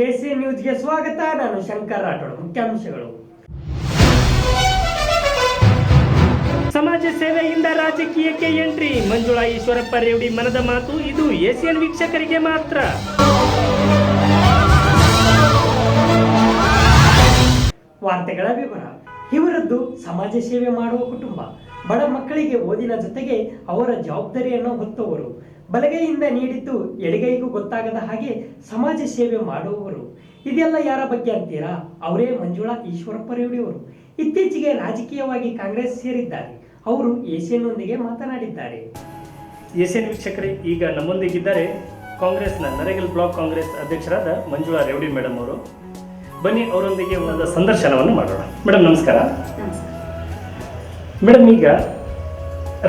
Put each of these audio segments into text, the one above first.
AC ನ್ಯೂಸ್ಗೆ ಸ್ವಾಗತ. ನಾನು ಶಂಕರ್ ರಾಠೋಡ್. ಮುಖ್ಯಾಂಶಗಳು: ಸಮಾಜ ಸೇವೆಯಿಂದ ರಾಜಕೀಯಕ್ಕೆ ಎಂಟ್ರಿ, ಮಂಜುಳಾ ಈಶ್ವರಪ್ಪ ರೇವಡಿ ಮನದ ಮಾತು. ಇದು ಏಸಿಯನ್ ವೀಕ್ಷಕರಿಗೆ ಮಾತ್ರ. ವಾರ್ತೆಗಳ ವಿವರ. ಇವರದ್ದು ಸಮಾಜ ಸೇವೆ ಮಾಡುವ ಕುಟುಂಬ. ಬಡ ಮಕ್ಕಳಿಗೆ ಓದಿನ ಜೊತೆಗೆ ಅವರ ಜವಾಬ್ದಾರಿಯನ್ನು ಹೊತ್ತವರು. ಬಲಗೈಯಿಂದ ನೀಡಿದ್ದು ಎಡಗೈಗೂ ಗೊತ್ತಾಗದ ಹಾಗೆ ಸಮಾಜ ಸೇವೆ ಮಾಡುವವರು. ಇದೆಲ್ಲ ಯಾರ ಬಗ್ಗೆ ಅಂತೀರಾ? ಅವರೇ ಮಂಜುಳಾ ಈಶ್ವರಪ್ಪ ರೇವಡಿಯವರು. ಇತ್ತೀಚೆಗೆ ರಾಜಕೀಯವಾಗಿ ಕಾಂಗ್ರೆಸ್ ಸೇರಿದ್ದಾರೆ. ಅವರು ಏಷ್ಯನ್ನೊಂದಿಗೆ ಮಾತನಾಡಿದ್ದಾರೆ. ಏಷ್ಯನ್ ವೀಕ್ಷಕರೇ, ಈಗ ನಮ್ಮೊಂದಿಗಿದ್ದಾರೆ ಕಾಂಗ್ರೆಸ್ನ ನರೇಗಲ್ ಬ್ಲಾಕ್ ಕಾಂಗ್ರೆಸ್ ಅಧ್ಯಕ್ಷರಾದ ಮಂಜುಳಾ ರೇವಡಿ ಮೇಡಮ್ ಅವರು. ಬನ್ನಿ ಅವರೊಂದಿಗೆ ಒಂದು ಸಂದರ್ಶನವನ್ನು ಮಾಡೋಣ. ಮೇಡಮ್ ನಮಸ್ಕಾರ. ಮೇಡಮ್, ಈಗ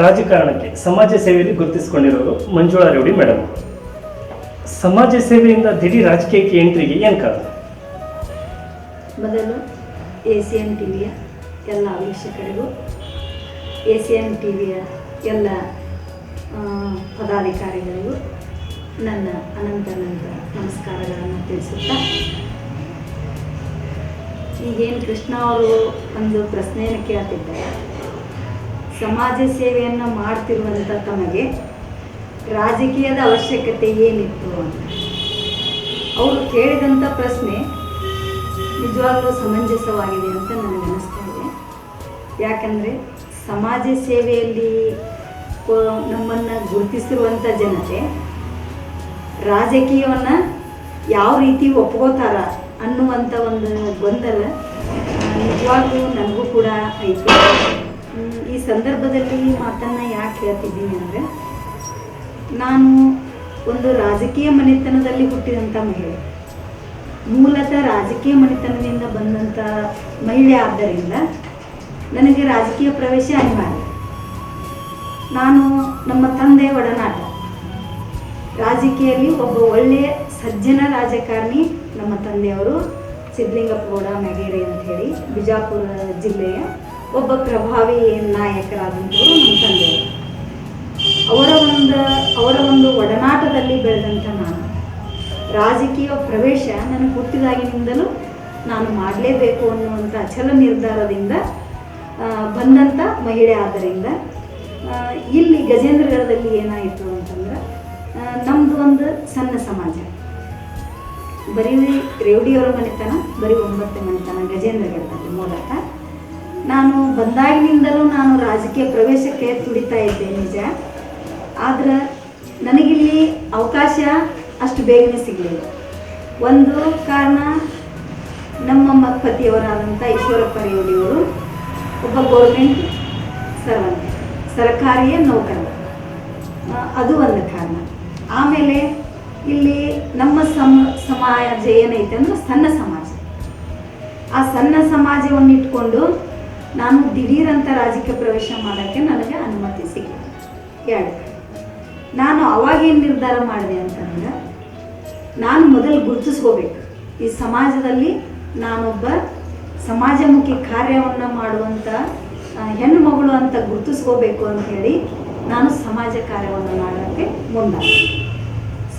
ರಾಜಕಾರಣಕ್ಕೆ ಸಮಾಜ ಸೇವೆಯಲ್ಲಿ ಗುರುತಿಸಿಕೊಂಡಿರೋರು ಮಂಜುಳಾ ರೇವಡಿ ಮೇಡಮ್. ಸಮಾಜ ಸೇವೆಯಿಂದ ದಿಢೀರ್ ರಾಜಕೀಯಕ್ಕೆ ಎಂಟ್ರಿಗೆ ಏನು ಕಾರಣ? ಮೊದಲು ಏಸಿಯನ್ ಟಿವಿಯ ಎಲ್ಲ ವೀಕ್ಷಕರಿಗೂ, ಏಸಿಯನ್ ಟಿವಿಯ ಎಲ್ಲ ಪದಾಧಿಕಾರಿಗಳಿಗೂ ನನ್ನ ಅನಂತ ನಮಸ್ಕಾರಗಳನ್ನು ತಿಳಿಸುತ್ತಾ, ಈಗೇನು ಕೃಷ್ಣ ಅವರು ಒಂದು ಪ್ರಶ್ನೆಯನ್ನು ಕೇಳ್ತಿದ್ದಾರೆ, ಸಮಾಜ ಸೇವೆಯನ್ನು ಮಾಡ್ತಿರುವಂಥ ತಮಗೆ ರಾಜಕೀಯದ ಅವಶ್ಯಕತೆ ಏನಿತ್ತು ಅಂತ. ಅವರು ಕೇಳಿದಂಥ ಪ್ರಶ್ನೆ ನಿಜವಾಗ್ಲೂ ಸಮಂಜಸವಾಗಿದೆ ಅಂತ ನನಗೆ ಅನಿಸ್ತಾ ಇದೆ. ಯಾಕಂದರೆ ಸಮಾಜ ಸೇವೆಯಲ್ಲಿ ನಮ್ಮನ್ನು ಗುರುತಿಸಿರುವಂಥ ಜನತೆ ರಾಜಕೀಯವನ್ನು ಯಾವ ರೀತಿ ಒಪ್ಕೋತಾರ ಅನ್ನುವಂಥ ಒಂದು ಗೊಂದಲ ನಿಜವಾಗ್ಲೂ ನನಗೂ ಕೂಡ ಐತೆ. ಈ ಸಂದರ್ಭದಲ್ಲಿ ಮಾತನ್ನು ಯಾಕೆ ಹೇಳ್ತಿದ್ದೀನಿ ಅಂದರೆ, ನಾನು ಒಂದು ರಾಜಕೀಯ ಮನೆತನದಲ್ಲಿ ಹುಟ್ಟಿದಂಥ ಮಹಿಳೆ, ಮೂಲತಃ ರಾಜಕೀಯ ಮನೆತನದಿಂದ ಬಂದಂಥ ಮಹಿಳೆ ಆದ್ದರಿಂದ ನನಗೆ ರಾಜಕೀಯ ಪ್ರವೇಶ ಅನಿವಾರ್ಯ. ನಾನು ನಮ್ಮ ತಂದೆ ಒಡನಾಟ ರಾಜಕೀಯದಲ್ಲಿ ಒಬ್ಬ ಒಳ್ಳೆಯ ಸಜ್ಜನ ರಾಜಕಾರಣಿ ನಮ್ಮ ತಂದೆಯವರು ಸಿದ್ಧಲಿಂಗಪ್ಪ ಗೌಡ ಮ್ಯಾಗೇರಿ ಅಂತ ಹೇಳಿ ಬಿಜಾಪುರ ಜಿಲ್ಲೆಯ ಒಬ್ಬ ಪ್ರಭಾವಿ ನಾಯಕರಾದಂಥವರು ನಮ್ಮ ತಂದೆಯವರು. ಅವರ ಒಂದು ಒಡನಾಟದಲ್ಲಿ ಬೆಳೆದಂಥ ನಾನು ರಾಜಕೀಯ ಪ್ರವೇಶ ನನಗೆ ಹುಟ್ಟಿದಾಗಿನಿಂದಲೂ ನಾನು ಮಾಡಲೇಬೇಕು ಅನ್ನುವಂಥ ಅಚಲ ನಿರ್ಧಾರದಿಂದ ಬಂದಂಥ ಮಹಿಳೆ. ಆದ್ದರಿಂದ ಇಲ್ಲಿ ಗಜೇಂದ್ರಗಢದಲ್ಲಿ ಏನಾಯಿತು ಅಂತಂದ್ರೆ, ನಮ್ಮದು ಒಂದು ಸಣ್ಣ ಸಮಾಜ, ಬರೀ ರೇವಡಿಯವರ ಮನೆತನ ಬರೀ 9 ಮನೆತನ ಗಜೇಂದ್ರಗಢದಲ್ಲಿ. ಮೂಲಕ ನಾನು ಬಂದಾಗಿನಿಂದಲೂ ನಾನು ರಾಜಕೀಯ ಪ್ರವೇಶಕ್ಕೆ ತುಡಿತಾ ಇದ್ದೆ ನಿಜ. ಆದರೆ ನನಗಿಲ್ಲಿ ಅವಕಾಶ ಅಷ್ಟು ಬೇಗನೆ ಸಿಗಲಿಲ್ಲ. ಒಂದು ಕಾರಣ, ನಮ್ಮ ಪತಿಯವರಾದಂಥ ಈಶ್ವರಪ್ಪ ರೇವಡಿಯವರು ಒಬ್ಬ ಗೌರ್ಮೆಂಟ್ ಸರ್ವಂಟ್, ಸರ್ಕಾರಿಯ ನೌಕರ, ಅದು ಒಂದು ಕಾರಣ. ಆಮೇಲೆ ಇಲ್ಲಿ ನಮ್ಮ ಸಮಾಜ ಏನೈತೆ ಅಂದ್ರೆ ಸಣ್ಣ ಸಮಾಜ. ಆ ಸಣ್ಣ ಸಮಾಜವನ್ನು ಇಟ್ಕೊಂಡು ನಾನು ದಿಢೀರಂತ ರಾಜಕೀಯ ಪ್ರವೇಶ ಮಾಡೋಕ್ಕೆ ನನಗೆ ಅನುಮತಿ ಸಿಗಲಿಲ್ಲ. 2, ನಾನು ಅವಾಗೇನು ನಿರ್ಧಾರ ಮಾಡಿದೆ ಅಂತಂದ್ರೆ, ನಾನು ಮೊದಲು ಗುರುತಿಸ್ಕೋಬೇಕು ಈ ಸಮಾಜದಲ್ಲಿ ನಾನೊಬ್ಬ ಸಮಾಜಮುಖಿ ಕಾರ್ಯವನ್ನು ಮಾಡುವಂಥ ಹೆಣ್ಣು ಮಗಳು ಅಂತ ಗುರುತಿಸ್ಕೋಬೇಕು ಅಂಥೇಳಿ ನಾನು ಸಮಾಜ ಕಾರ್ಯವನ್ನು ಮಾಡೋಕ್ಕೆ ಮುಂದಾದೆ.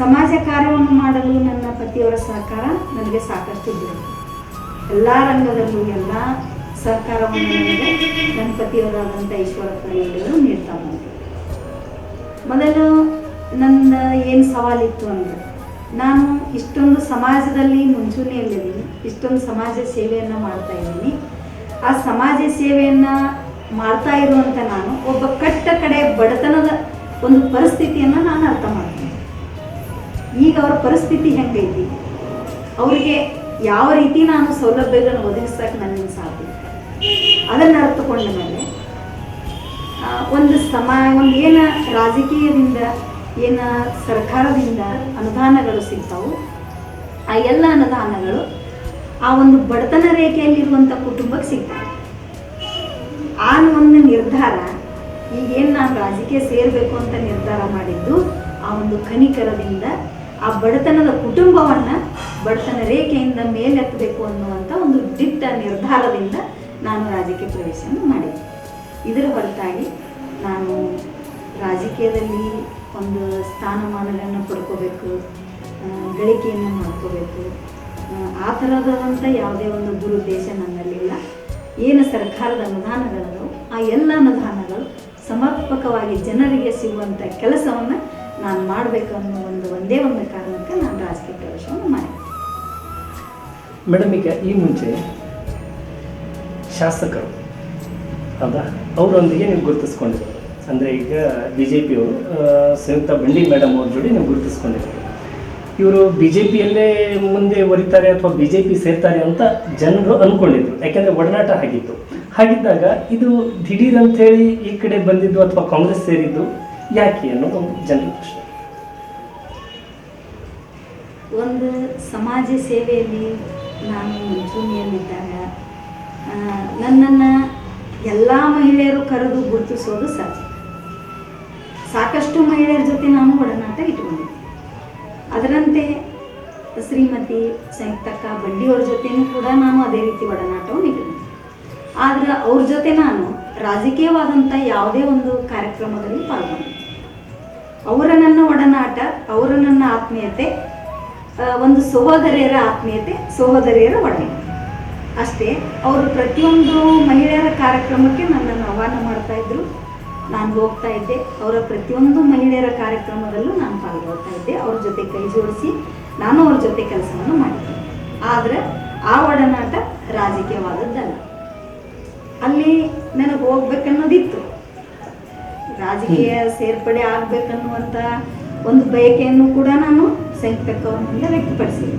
ಸಮಾಜ ಕಾರ್ಯವನ್ನು ಮಾಡಲು ನನ್ನ ಪತಿಯವರ ಸಹಕಾರ ನನಗೆ ಸಾಕಷ್ಟು ದೊರೆಯಿತು. ಎಲ್ಲ ರಂಗದಲ್ಲೂ ಎಲ್ಲ ಸಹಕಾರವನ್ನು ನನಗೆ ನನ್ನ ಪತಿಯವರಾದಂಥ ಈಶ್ವರಪ್ಪ ರೇವಡಿಯವರು ನೀಡ್ತಾ ಬಂದರು. ಮೊದಲು ನನ್ನ ಏನು ಸವಾಲಿತ್ತು ಅಂದರೆ, ನಾನು ಇಷ್ಟೊಂದು ಸಮಾಜದಲ್ಲಿ ಮುಂಚೂಣಿಯಲ್ಲಿದ್ದೀನಿ, ಇಷ್ಟೊಂದು ಸಮಾಜ ಸೇವೆಯನ್ನು ಮಾಡ್ತಾ ಇದ್ದೀನಿ. ಆ ಸಮಾಜ ಸೇವೆಯನ್ನು ಮಾಡ್ತಾ ಇರುವಂಥ ನಾನು ಒಬ್ಬ ಕಡೆ ಬಡತನದ ಒಂದು ಪರಿಸ್ಥಿತಿಯನ್ನು ನಾನು ಅರ್ಥ ಮಾಡ್ತೀನಿ. ಈಗ ಅವರ ಪರಿಸ್ಥಿತಿ ಹೆಂಗೈತಿ, ಅವರಿಗೆ ಯಾವ ರೀತಿ ನಾನು ಸೌಲಭ್ಯಗಳನ್ನು ಒದಗಿಸೋಕೆ ನನಗೆ ಸಾಧ್ಯ, ಅದನ್ನು ಅರ್ಥಕೊಂಡ ಮೇಲೆ ಒಂದು ಏನು ರಾಜಕೀಯದಿಂದ ಏನು ಸರ್ಕಾರದಿಂದ ಅನುದಾನಗಳು ಸಿಗ್ತಾವು, ಆ ಎಲ್ಲ ಅನುದಾನಗಳು ಆ ಒಂದು ಬಡತನ ರೇಖೆಯಲ್ಲಿರುವಂಥ ಕುಟುಂಬಕ್ಕೆ ಸಿಗ್ತವೆ. ಆ ಒಂದು ನಿರ್ಧಾರ, ಈಗೇನು ನಾನು ರಾಜಕೀಯ ಸೇರಬೇಕು ಅಂತ ನಿರ್ಧಾರ ಮಾಡಿದ್ದು, ಆ ಒಂದು ಕನಿಕರದಿಂದ ಆ ಬಡತನದ ಕುಟುಂಬವನ್ನು ಬಡತನ ರೇಖೆಯಿಂದ ಮೇಲೆತ್ತಬೇಕು ಅನ್ನುವಂಥ ಒಂದು ದಿಟ್ಟ ನಿರ್ಧಾರದಿಂದ ನಾನು ರಾಜಕೀಯ ಪ್ರವೇಶವನ್ನು ಮಾಡಿದ್ದೆ. ಇದರ ಹೊರತಾಗಿ ನಾನು ರಾಜಕೀಯದಲ್ಲಿ ಒಂದು ಸ್ಥಾನಮಾನಗಳನ್ನು ಪಡ್ಕೋಬೇಕು, ಗಳಿಕೆಯನ್ನು ಮಾಡ್ಕೋಬೇಕು, ಆ ಥರದಂಥ ಯಾವುದೇ ಒಂದು ದುರುದ್ದೇಶ ನನ್ನಲ್ಲಿಲ್ಲ. ಏನು ಸರ್ಕಾರದ ಅನುದಾನಗಳದವು ಆ ಎಲ್ಲ ಅನುದಾನಗಳು ಸಮರ್ಪಕವಾಗಿ ಜನರಿಗೆ ಸಿಗುವಂಥ ಕೆಲಸವನ್ನು ನಾನು ಮಾಡಬೇಕು ಅನ್ನೋ ಒಂದೇ ಒಂದು ಕಾರಣಕ್ಕೆ ನಾನು ರಾಜಕೀಯ ಪ್ರವೇಶವನ್ನು ಮಾಡಿದೆ. ಮೇಡಮ್, ಈಗ ಈ ಮುಂಚೆ ಶಾಸಕರು ಹೌದಾ ಅವರೊಂದಿಗೆ ನೀವು ಗುರುತಿಸ್ಕೊಂಡಿರೋದು, ಅಂದರೆ ಈಗ BJPಯವರು ಸಂಯುಕ್ತ ಬಂಡಿ ಮೇಡಮ್ ಅವ್ರ ಜೋಡಿ ನೀವು ಗುರುತಿಸ್ಕೊಂಡಿರೋದು. ಇವರು BJPಯಲ್ಲೇ ಮುಂದೆ ಒರಿತಾರೆ ಅಥವಾ BJP ಸೇರ್ತಾರೆ ಅಂತ ಜನರು ಅಂದ್ಕೊಂಡಿದ್ರು, ಯಾಕೆಂದರೆ ಒಡನಾಟ ಹಾಗಿದ್ದಾಗ ಇದು ದಿಢೀರ್ ಅಂಥೇಳಿ ಈ ಕಡೆ ಬಂದಿದ್ದು ಅಥವಾ ಕಾಂಗ್ರೆಸ್ ಸೇರಿದ್ದು ಯಾಕೆ ಅನ್ನೋದು ಒಂದು ಜನರ ಪ್ರಶ್ನೆ. ಒಂದು ಸಮಾಜ ಸೇವೆಯಲ್ಲಿ ನಾನು ಮುಂಚೂಣಿಯಲ್ಲಿದ್ದಾಗ ನನ್ನನ್ನು ಎಲ್ಲ ಮಹಿಳೆಯರು ಕರೆದು ಗುರುತಿಸೋದು ಸಹಜ. ಸಾಕಷ್ಟು ಮಹಿಳೆಯರ ಜೊತೆ ನಾನು ಒಡನಾಟ ಇಟ್ಕೊಂಡಿದ್ದೆ. ಅದರಂತೆ ಶ್ರೀಮತಿ ಸಂಯುಕ್ತಕ್ಕ ಬಂಡಿಯವ್ರ ಜೊತೆನೂ ಕೂಡ ನಾನು ಅದೇ ರೀತಿ ಒಡನಾಟವನ್ನು ಇಟ್ಕೊಂಡಿದ್ದೆ. ಆದರೆ ಅವ್ರ ಜೊತೆ ನಾನು ರಾಜಕೀಯವಾದಂಥ ಯಾವುದೇ ಒಂದು ಕಾರ್ಯಕ್ರಮದಲ್ಲಿ ಪಾಲ್ಗೊಂಡೆ. ಅವರ ನನ್ನ ಒಡನಾಟ, ಅವರ ನನ್ನ ಆತ್ಮೀಯತೆ ಒಂದು ಸಹೋದರಿಯರ ಆತ್ಮೀಯತೆ, ಸಹೋದರಿಯರ ಒಡನೆ ಅಷ್ಟೇ. ಅವರು ಪ್ರತಿಯೊಂದು ಮಹಿಳೆಯರ ಕಾರ್ಯಕ್ರಮಕ್ಕೆ ನನ್ನನ್ನು ಆಹ್ವಾನ ಮಾಡ್ತಾ ಇದ್ರು, ನಾನು ಹೋಗ್ತಾ ಇದ್ದೆ. ಅವರ ಪ್ರತಿಯೊಂದು ಮಹಿಳೆಯರ ಕಾರ್ಯಕ್ರಮದಲ್ಲೂ ನಾನು ಪಾಲ್ಗೊಳ್ತಾ ಇದ್ದೆ. ಅವ್ರ ಜೊತೆ ಕೈ ಜೋಡಿಸಿ ನಾನು ಅವ್ರ ಜೊತೆ ಕೆಲಸವನ್ನು ಮಾಡಿದ್ದೆ. ಆದರೆ ಆ ಒಡನಾಟ ರಾಜಕೀಯವಾದದ್ದಲ್ಲ. ಅಲ್ಲಿ ನನಗೆ ಹೋಗ್ಬೇಕನ್ನೋದಿತ್ತು, ರಾಜಕೀಯ ಸೇರ್ಪಡೆ ಆಗಬೇಕನ್ನುವಂಥ ಒಂದು ಬಯಕೆಯನ್ನು ಕೂಡ ನಾನು ಸಂಯುಕ್ತಕ್ಕವ್ರ ಮುಂದೆ ವ್ಯಕ್ತಪಡಿಸಿದ್ದೆ.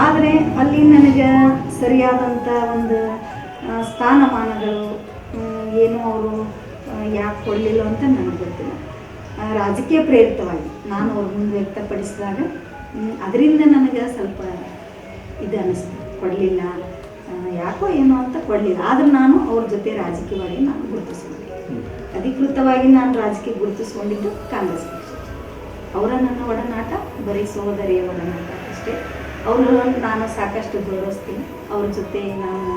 ಆದರೆ ಅಲ್ಲಿ ನನಗೆ ಸರಿಯಾದಂಥ ಒಂದು ಸ್ಥಾನಮಾನಗಳು ಏನು ಅವರು ಯಾಕೆ ಕೊಡಲಿಲ್ಲ ಅಂತ ನನಗೆ ಗೊತ್ತಿಲ್ಲ. ರಾಜಕೀಯ ಪ್ರೇರಿತವಾಗಿ ನಾನು ಅವ್ರ ಮುಂದೆ ವ್ಯಕ್ತಪಡಿಸಿದಾಗ ಅದರಿಂದ ನನಗೆ ಸ್ವಲ್ಪ ಇದು ಅನ್ನಿಸ್ತು, ಕೊಡಲಿಲ್ಲ ಯಾಕೋ ಏನೋ ಅಂತ ಕೊಡಲಿಲ್ಲ. ಆದರೆ ನಾನು ಅವ್ರ ಜೊತೆ ರಾಜಕೀಯವಾಗಿ ನಾನು ಗುರುತಿಸ್ಕೊಂಡೆ. ಅಧಿಕೃತವಾಗಿ ನಾನು ರಾಜಕೀಯ ಗುರುತಿಸ್ಕೊಂಡಿದ್ದು ಕಾಂಗ್ರೆಸ್ ಪಕ್ಷ. ಅವರ ನನ್ನ ಒಡನಾಟ ಬರೀ ಸಹೋದರಿಯ ಒಡನಾಟ ಅಷ್ಟೇ. ಅವರು ನಾನು ಸಾಕಷ್ಟು ಗೌರವಿಸ್ತೀನಿ. ಅವ್ರ ಜೊತೆ ನಾನು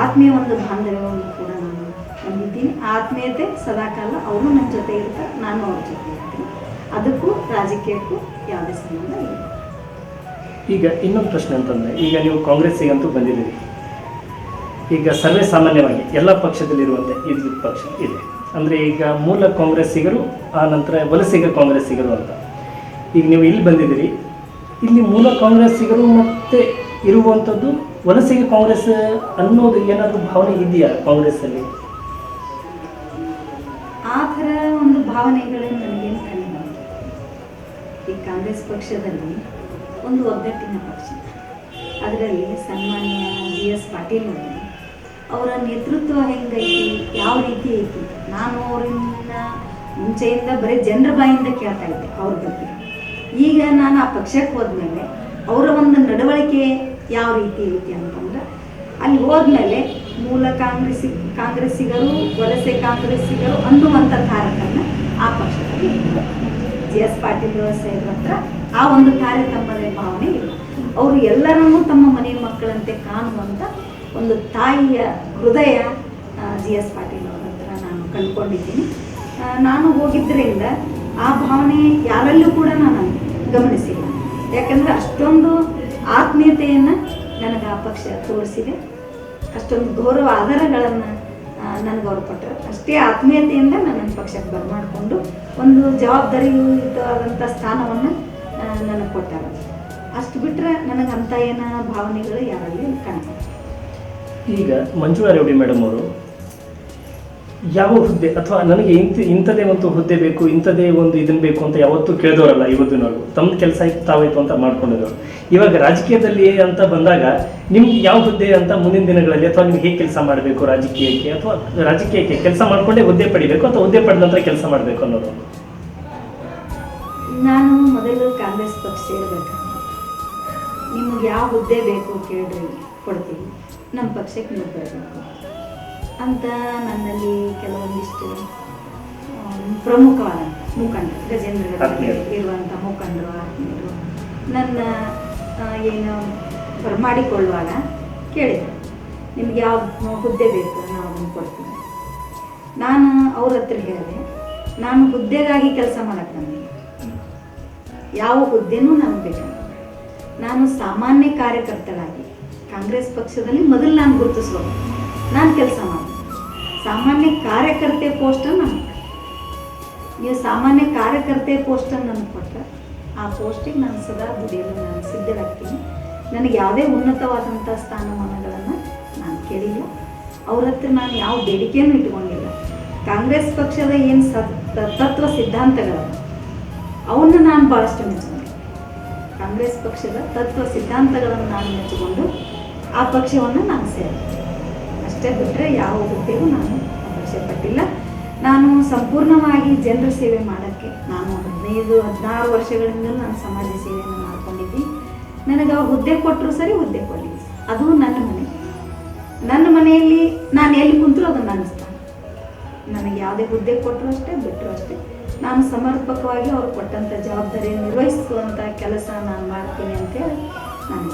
ಆತ್ಮೀಯ ಒಂದು ಬಾಂಧವ್ಯವನ್ನು ಕೂಡ ನಾನು ಹೊಂದಿದ್ದೀನಿ. ಆತ್ಮೀಯತೆ ಸದಾಕಾಲ ಅವರು ನನ್ನ ಜೊತೆ ಇರ್ತಾರೆ, ನಾನು ಅವ್ರ ಜೊತೆ ಇರ್ತೀನಿ. ಅದಕ್ಕೂ ರಾಜಕೀಯಕ್ಕೂ ಯಾವುದೇ ಸಂಬಂಧ ಇಲ್ಲ. ಈಗ ಇನ್ನೊಂದು ಪ್ರಶ್ನೆ ಅಂತಂದರೆ, ಈಗ ನೀವು ಕಾಂಗ್ರೆಸ್ಸಿಗಂತೂ ಬಂದಿದ್ದೀರಿ. ಈಗ ಸರ್ವೇ ಸಾಮಾನ್ಯವಾಗಿ ಎಲ್ಲ ಪಕ್ಷದಲ್ಲಿರುವಂತೆ ಇದು ಪಕ್ಷ ಇದೆ. ಅಂದರೆ ಈಗ ಮೂಲ ಕಾಂಗ್ರೆಸ್ಸಿಗರು, ಆ ನಂತರ ವಲಸಿಗ ಕಾಂಗ್ರೆಸ್ಸಿಗರು ಅಂತ. ಈಗ ನೀವು ಇಲ್ಲಿ ಬಂದಿದ್ದೀರಿ, ಇಲ್ಲಿ ಮೂಲ ಕಾಂಗ್ರೆಸ್ಸಿಗರು ಮತ್ತು ಇರುವಂಥದ್ದು ವಲಸಿಗ ಕಾಂಗ್ರೆಸ್ ಅನ್ನೋದು ಏನಾದರೂ ಭಾವನೆ ಇದೆಯಾ ಕಾಂಗ್ರೆಸ್ಸಲ್ಲಿ? ಆ ಥರ ಒಂದು ಭಾವನೆಗಳು ನನಗೇನು ಕಂಡಿಲ್ಲ. ಈ ಕಾಂಗ್ರೆಸ್ ಪಕ್ಷದಲ್ಲಿ ಒಂದು ಒಗ್ಗಟ್ಟಿನ ಪಕ್ಷ. ಅದರಲ್ಲಿ ಸನ್ಮಾನ್ಯ GS ಪಾಟೀಲ್ ಅವರ ನೇತೃತ್ವ ಹೆಂಗೈತಿ, ಯಾವ ರೀತಿ ಐತಿ, ನಾನು ಅವರಿಂದ ಮುಂಚೆಯಿಂದ ಬರೀ ಜನರ ಬಾಯಿಂದ ಕೇಳ್ತಾ ಇದ್ದೆ ಅವ್ರ ಬಗ್ಗೆ. ಈಗ ನಾನು ಆ ಪಕ್ಷಕ್ಕೆ ಹೋದ್ಮೇಲೆ ಅವರ ಒಂದು ನಡವಳಿಕೆ ಯಾವ ರೀತಿ ಐತಿ ಅಂತಂದ್ರೆ, ಅಲ್ಲಿ ಹೋದ್ಮೇಲೆ ಮೂಲ ಕಾಂಗ್ರೆಸ್ಸಿಗರು ವಲಸೆ ಕಾಂಗ್ರೆಸ್ಸಿಗರು ಅನ್ನುವಂಥ ತಾರತಮ್ಯ ಆ ಪಕ್ಷದಲ್ಲಿ GS ಪಾಟೀಲ್ ಸಾಹೇಬ್ರ ಹತ್ರ ಆ ಒಂದು ತಾರತಮ್ಯದ ಭಾವನೆ ಇಲ್ಲ. ಅವರು ಎಲ್ಲರನ್ನೂ ತಮ್ಮ ಮನೆ ಮಕ್ಕಳಂತೆ ಕಾಣುವಂಥ ಒಂದು ತಾಯಿಯ ಹೃದಯ GS ಪಾಟೀಲ್ ಅವರ ಹತ್ರ ನಾನು ಕಂಡುಕೊಂಡಿದ್ದೀನಿ. ನಾನು ಹೋಗಿದ್ದರಿಂದ ಆ ಭಾವನೆ ಯಾರಲ್ಲೂ ಕೂಡ ನಾನು ಗಮನಿಸಿಲ್ಲ. ಯಾಕಂದರೆ ಅಷ್ಟೊಂದು ಆತ್ಮೀಯತೆಯನ್ನು ನನಗೆ ಆ ಪಕ್ಷ ತೋರಿಸಿದೆ. ಅಷ್ಟೊಂದು ಗೌರವ ಆಧಾರಗಳನ್ನು ನನಗೆ ಅವ್ರು ಕೊಟ್ಟರು. ಅಷ್ಟೇ ಆತ್ಮೀಯತೆಯಿಂದ ನನ್ನ ಪಕ್ಷಕ್ಕೆ ಬರಮಾಡಿಕೊಂಡು ಒಂದು ಜವಾಬ್ದಾರಿಯುತವಾದಂಥ ಸ್ಥಾನವನ್ನು ನನಗೆ ಕೊಟ್ಟಾರೆ. ಅಷ್ಟು ಬಿಟ್ಟರೆ ನನಗೆ ಅಂಥ ಏನ ಭಾವನೆಗಳು ಯಾರಲ್ಲಿ ಕಾಣ್ತಾರೆ. ಈಗ ಮಂಜುಳಾ ರೇವಡಿ ಮೇಡಮ್ ಅವರು ಯಾವ ಹುದ್ದೆ ಅಥವಾ ನನಗೆ ಇಂಥದೇ ಒಂದು ಹುದ್ದೆ ಬೇಕು, ಇಂಥದೇ ಒಂದು ಇದನ್ನು ಬೇಕು ಅಂತ ಯಾವತ್ತೂ ಕೇಳಿದವರಲ್ಲ. ಇವತ್ತಿನವರೆಗೂ ತಮ್ಮ ಕೆಲಸ ಇತ್ತು ತಾವಾಯ್ತು ಅಂತ ಮಾಡ್ಕೊಂಡಿದ್ದವರು. ಇವಾಗ ರಾಜಕೀಯದಲ್ಲಿ ಅಂತ ಬಂದಾಗ ನಿಮ್ಗೆ ಯಾವ ಹುದ್ದೆ ಅಂತ ಮುಂದಿನ ದಿನಗಳಲ್ಲಿ, ಅಥವಾ ನಿಮ್ಗೆ ಹೇಗೆ ಕೆಲಸ ಮಾಡಬೇಕು ರಾಜಕೀಯಕ್ಕೆ, ಅಥವಾ ರಾಜಕೀಯಕ್ಕೆ ಕೆಲಸ ಮಾಡಿಕೊಂಡೇ ಹುದ್ದೆ ಪಡಿಬೇಕು ಅಥವಾ ಹುದ್ದೆ ಪಡೆದ ನಂತರ ಕೆಲಸ ಮಾಡಬೇಕು ಅನ್ನೋದು? ನಾನು ಮೊದಲು ಕಾಂಗ್ರೆಸ್ ಪಕ್ಷ ಸೇರಬೇಕು. ನಿಮಗೆ ಯಾವ ಹುದ್ದೆ ಬೇಕು ಕೇಳ್ರಿ, ಕೊಡ್ತೀವಿ. ನಮ್ಮ ಪಕ್ಷಕ್ಕೆ ನೀವು ಬರಬೇಕು ಅಂತ ನನ್ನಲ್ಲಿ ಕೆಲವೊಂದಿಷ್ಟು ಪ್ರಮುಖವಾದ ಮುಖಂಡರು, ಗಜೇಂದ್ರ ಇರುವಂಥ ಮುಖಂಡರು, ಆತ್ಮೀಯರು ನನ್ನ ಏನು ಬರಮಾಡಿಕೊಳ್ಳುವಾಗ ಕೇಳಿದರು, ನಿಮ್ಗೆ ಯಾವ ಹುದ್ದೆ ಬೇಕು ನಾವು ಅದನ್ನು ಕೊಡ್ತೀವಿ. ನಾನು ಅವ್ರ ಹತ್ರ ಹೇಳಿದೆ, ನಾನು ಹುದ್ದೆಗಾಗಿ ಕೆಲಸ ಮಾಡಕ್ಕೆ ಬಂದಿದ್ದೀನಿ, ಯಾವ ಹುದ್ದೆನೂ ನನಗೆ ಬೇಕಲ್ಲ. ನಾನು ಸಾಮಾನ್ಯ ಕಾರ್ಯಕರ್ತರಾಗಿ ಕಾಂಗ್ರೆಸ್ ಪಕ್ಷದಲ್ಲಿ ಮೊದಲು ನಾನು ಗುರುತಿಸ್ಬೇಕು, ನಾನು ಕೆಲಸ ಮಾಡಿ ಸಾಮಾನ್ಯ ಕಾರ್ಯಕರ್ತೆ ಪೋಸ್ಟನ್ನು ನಾನು ನೀವು ಸಾಮಾನ್ಯ ಕಾರ್ಯಕರ್ತೆ ಪೋಸ್ಟನ್ನು ನನಗೆ ಕೊಟ್ಟರೆ ಆ ಪೋಸ್ಟಿಗೆ ನಾನು ಸದಾ ದುಡಿಯಲು ನಾನು ಸಿದ್ಧರಾಗ್ತೀನಿ. ನನಗೆ ಯಾವುದೇ ಉನ್ನತವಾದಂಥ ಸ್ಥಾನಮಾನಗಳನ್ನು ನಾನು ಕೇಳಿಲ್ಲ, ಅವ್ರ ಹತ್ರ ನಾನು ಯಾವ ಬೇಡಿಕೆಯನ್ನು ಇಟ್ಕೊಂಡಿಲ್ಲ. ಕಾಂಗ್ರೆಸ್ ಪಕ್ಷದ ಏನು ತತ್ವ ಸಿದ್ಧಾಂತಗಳನ್ನು ಅವನ್ನ ನಾನು ಭಾಳಷ್ಟು ಮೆಚ್ಚಿಕೊಂಡೆ. ಕಾಂಗ್ರೆಸ್ ಪಕ್ಷದ ತತ್ವ ಸಿದ್ಧಾಂತಗಳನ್ನು ನಾನು ಮೆಚ್ಚಿಕೊಂಡು ಆ ಪಕ್ಷವನ್ನು ನಾನು ಸೇರಿದೆ. ಅಷ್ಟೇ ಬಿಟ್ಟರೆ ಯಾವ ಹುದ್ದೆಗೂ ನಾನು ಅಪೇಕ್ಷೆ ಪಟ್ಟಿಲ್ಲ. ನಾನು ಸಂಪೂರ್ಣವಾಗಿ ಜನರ ಸೇವೆ ಮಾಡೋಕ್ಕೆ ನಾನು 15-16 ವರ್ಷಗಳಿಂದ ನಾನು ಸಮಾಜ ಸೇವೆಯನ್ನು ಮಾಡ್ಕೊಂಡಿದ್ದೀನಿ. ನನಗೆ ಆ ಹುದ್ದೆ ಕೊಟ್ಟರು ಸರಿ, ಹುದ್ದೆ ಕೊಡಲಿ, ಅದು ನನ್ನ ಮನೆ. ನನ್ನ ಮನೆಯಲ್ಲಿ ನಾನು ಎಲ್ಲಿ ಕುಂತರೂ ಅದನ್ನು ಅನ್ನಿಸ್ತಾನೆ. ನನಗೆ ಯಾವುದೇ ಹುದ್ದೆ ಕೊಟ್ಟರು ಅಷ್ಟೇ, ಬಿಟ್ಟರು ಅಷ್ಟೇ, ನಾನು ಸಮರ್ಪಕವಾಗಿ ಅವ್ರು ಕೊಟ್ಟಂಥ ಜವಾಬ್ದಾರಿಯನ್ನು ನಿರ್ವಹಿಸುವಂಥ ಕೆಲಸ ನಾನು ಮಾಡ್ತೀನಿ ಅಂತೇಳಿ ನಾನು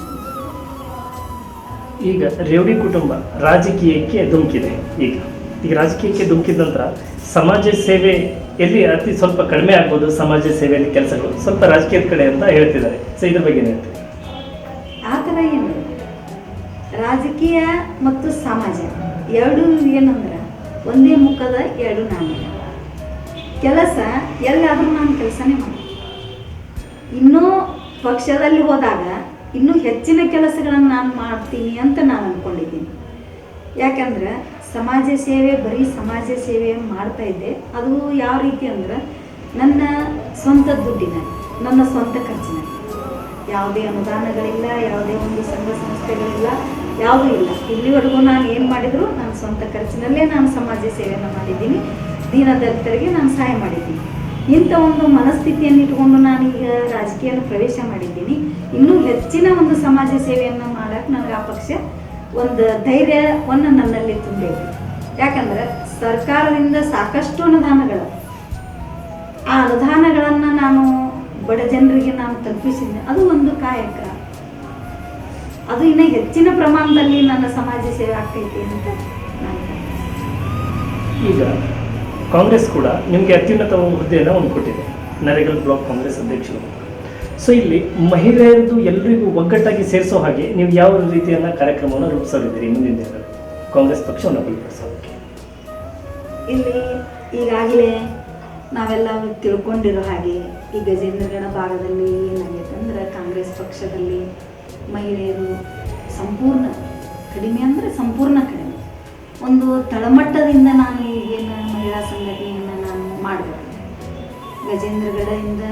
ಈಗ ರೇವಡಿ ಕುಟುಂಬ ರಾಜಕೀಯಕ್ಕೆ ಧುಮುಕಿದೆ. ಈಗ ರಾಜಕೀಯಕ್ಕೆ ಧುಮುಕಿದ ನಂತರ ಸಮಾಜ ಸೇವೆ ಎಲ್ಲಿ ಅತಿ ಸ್ವಲ್ಪ ಕಡಿಮೆ ಆಗ್ಬೋದು, ಸಮಾಜ ಸೇವೆಯಲ್ಲಿ ಕೆಲಸಗಳು ಸ್ವಲ್ಪ ರಾಜಕೀಯದ ಕಡೆ ಅಂತ ಹೇಳ್ತಿದ್ದಾರೆ. ಸೊ ಇದ್ರ ಬಗ್ಗೆ ಏನು ಹೇಳ್ತೀವಿ? ಆ ಥರ ಏನು, ರಾಜಕೀಯ ಮತ್ತು ಸಮಾಜ ಎರಡು ಏನಂದ್ರೆ ಒಂದೇ ಮುಖದ ಎರಡು ನಾಣ್ಯ. ಕೆಲಸ ಎಲ್ಲಾದರೂ ನಾನು ಕೆಲಸನೇ ಮಾಡಿ, ಇನ್ನೂ ಪಕ್ಷದಲ್ಲಿ ಹೋದಾಗ ಇನ್ನೂ ಹೆಚ್ಚಿನ ಕೆಲಸಗಳನ್ನು ನಾನು ಮಾಡ್ತೀನಿ ಅಂತ ನಾನು ಅಂದ್ಕೊಂಡಿದ್ದೀನಿ. ಯಾಕಂದ್ರೆ ಸಮಾಜ ಸೇವೆ ಬರೀ ಸಮಾಜ ಸೇವೆ ಮಾಡ್ತಾ ಇದ್ದೆ. ಅದು ಯಾವ ರೀತಿ ಅಂದ್ರೆ ನನ್ನ ಸ್ವಂತ ದುಡ್ಡಿನಲ್ಲಿ, ನನ್ನ ಸ್ವಂತ ಖರ್ಚಿನಲ್ಲಿ, ಯಾವುದೇ ಅನುದಾನಗಳಿಲ್ಲ, ಯಾವುದೇ ಒಂದು ಸಂಘ ಸಂಸ್ಥೆಗಳಿಲ್ಲ, ಯಾವುದೂ ಇಲ್ಲ. ಇಲ್ಲಿವರೆಗೂ ನಾನು ಏನು ಮಾಡಿದರೂ ನನ್ನ ಸ್ವಂತ ಖರ್ಚಿನಲ್ಲೇ ನಾನು ಸಮಾಜ ಸೇವೆಯನ್ನು ಮಾಡಿದ್ದೀನಿ. ದೀನದಲಿತರಿಗೆ ನಾನು ಸಹಾಯ ಮಾಡಿದ್ದೀನಿ. ಇಂಥ ಒಂದು ಮನಸ್ಥಿತಿಯನ್ನು ಇಟ್ಕೊಂಡು ನಾನೀಗ ರಾಜಕೀಯನ ಪ್ರವೇಶ ಮಾಡಿದ್ದೀನಿ. ಇನ್ನೂ ಹೆಚ್ಚಿನ ಒಂದು ಸಮಾಜ ಸೇವೆಯನ್ನು ಮಾಡೋಕ್ಕೆ ನನಗೆ ಆ ಪಕ್ಷ ಒಂದು ಧೈರ್ಯವನ್ನು ನನ್ನಲ್ಲಿ ತುಂಬೈತಿ. ಯಾಕಂದ್ರೆ ಸರ್ಕಾರದಿಂದ ಸಾಕಷ್ಟು ಅನುದಾನಗಳು, ಆ ಅನುದಾನಗಳನ್ನು ನಾನು ಬಡ ಜನರಿಗೆ ನಾನು ತಲುಪಿಸಿದ್ದೆ. ಅದು ಒಂದು ಕಾಯಕ, ಅದು ಇನ್ನೂ ಹೆಚ್ಚಿನ ಪ್ರಮಾಣದಲ್ಲಿ ನನ್ನ ಸಮಾಜ ಸೇವೆ ಆಗ್ತೈತಿ ಅಂತ ನಾನು ಈಗ ಕಾಂಗ್ರೆಸ್ ಕೂಡ ನಿಮಗೆ ಅತ್ಯುನ್ನತ ಹುದ್ದೆಯನ್ನು ಒಂದು ಕೊಟ್ಟಿದೆ, ನರೇಗಲ್ ಬ್ಲಾಕ್ ಕಾಂಗ್ರೆಸ್ ಅಧ್ಯಕ್ಷರು. ಸೊ ಇಲ್ಲಿ ಮಹಿಳೆಯರದು ಎಲ್ಲರಿಗೂ ಒಗ್ಗಟ್ಟಾಗಿ ಸೇರಿಸೋ ಹಾಗೆ ನೀವು ಯಾವ ರೀತಿಯನ್ನ ಕಾರ್ಯಕ್ರಮವನ್ನು ರೂಪಿಸಲಿದ್ದೀರಿ ಮುಂದಿನ ದಿನಗಳಲ್ಲಿ ಕಾಂಗ್ರೆಸ್ ಪಕ್ಷವನ್ನು ಬಲಪಡಿಸೋದಕ್ಕೆ? ಇಲ್ಲಿ ಈಗಾಗಲೇ ನಾವೆಲ್ಲ ತಿಳ್ಕೊಂಡಿರೋ ಹಾಗೆ ಈ ಗಜೇಂದ್ರಗಡ ಭಾಗದಲ್ಲಿ ಏನಾಗೈತೆ ಅಂದ್ರೆ ಕಾಂಗ್ರೆಸ್ ಪಕ್ಷದಲ್ಲಿ ಮಹಿಳೆಯರು ಸಂಪೂರ್ಣ ಕಡಿಮೆ ಅಂದರೆ ಸಂಪೂರ್ಣ ಕಡಿಮೆ. ಒಂದು ತಳಮಟ್ಟದಿಂದ ನಾನು ಈಗೇನು ಮಹಿಳಾ ಸಂಘಟನೆಯನ್ನು ನಾನು ಮಾಡಬೇಕು. ಗಜೇಂದ್ರಗಡದಿಂದ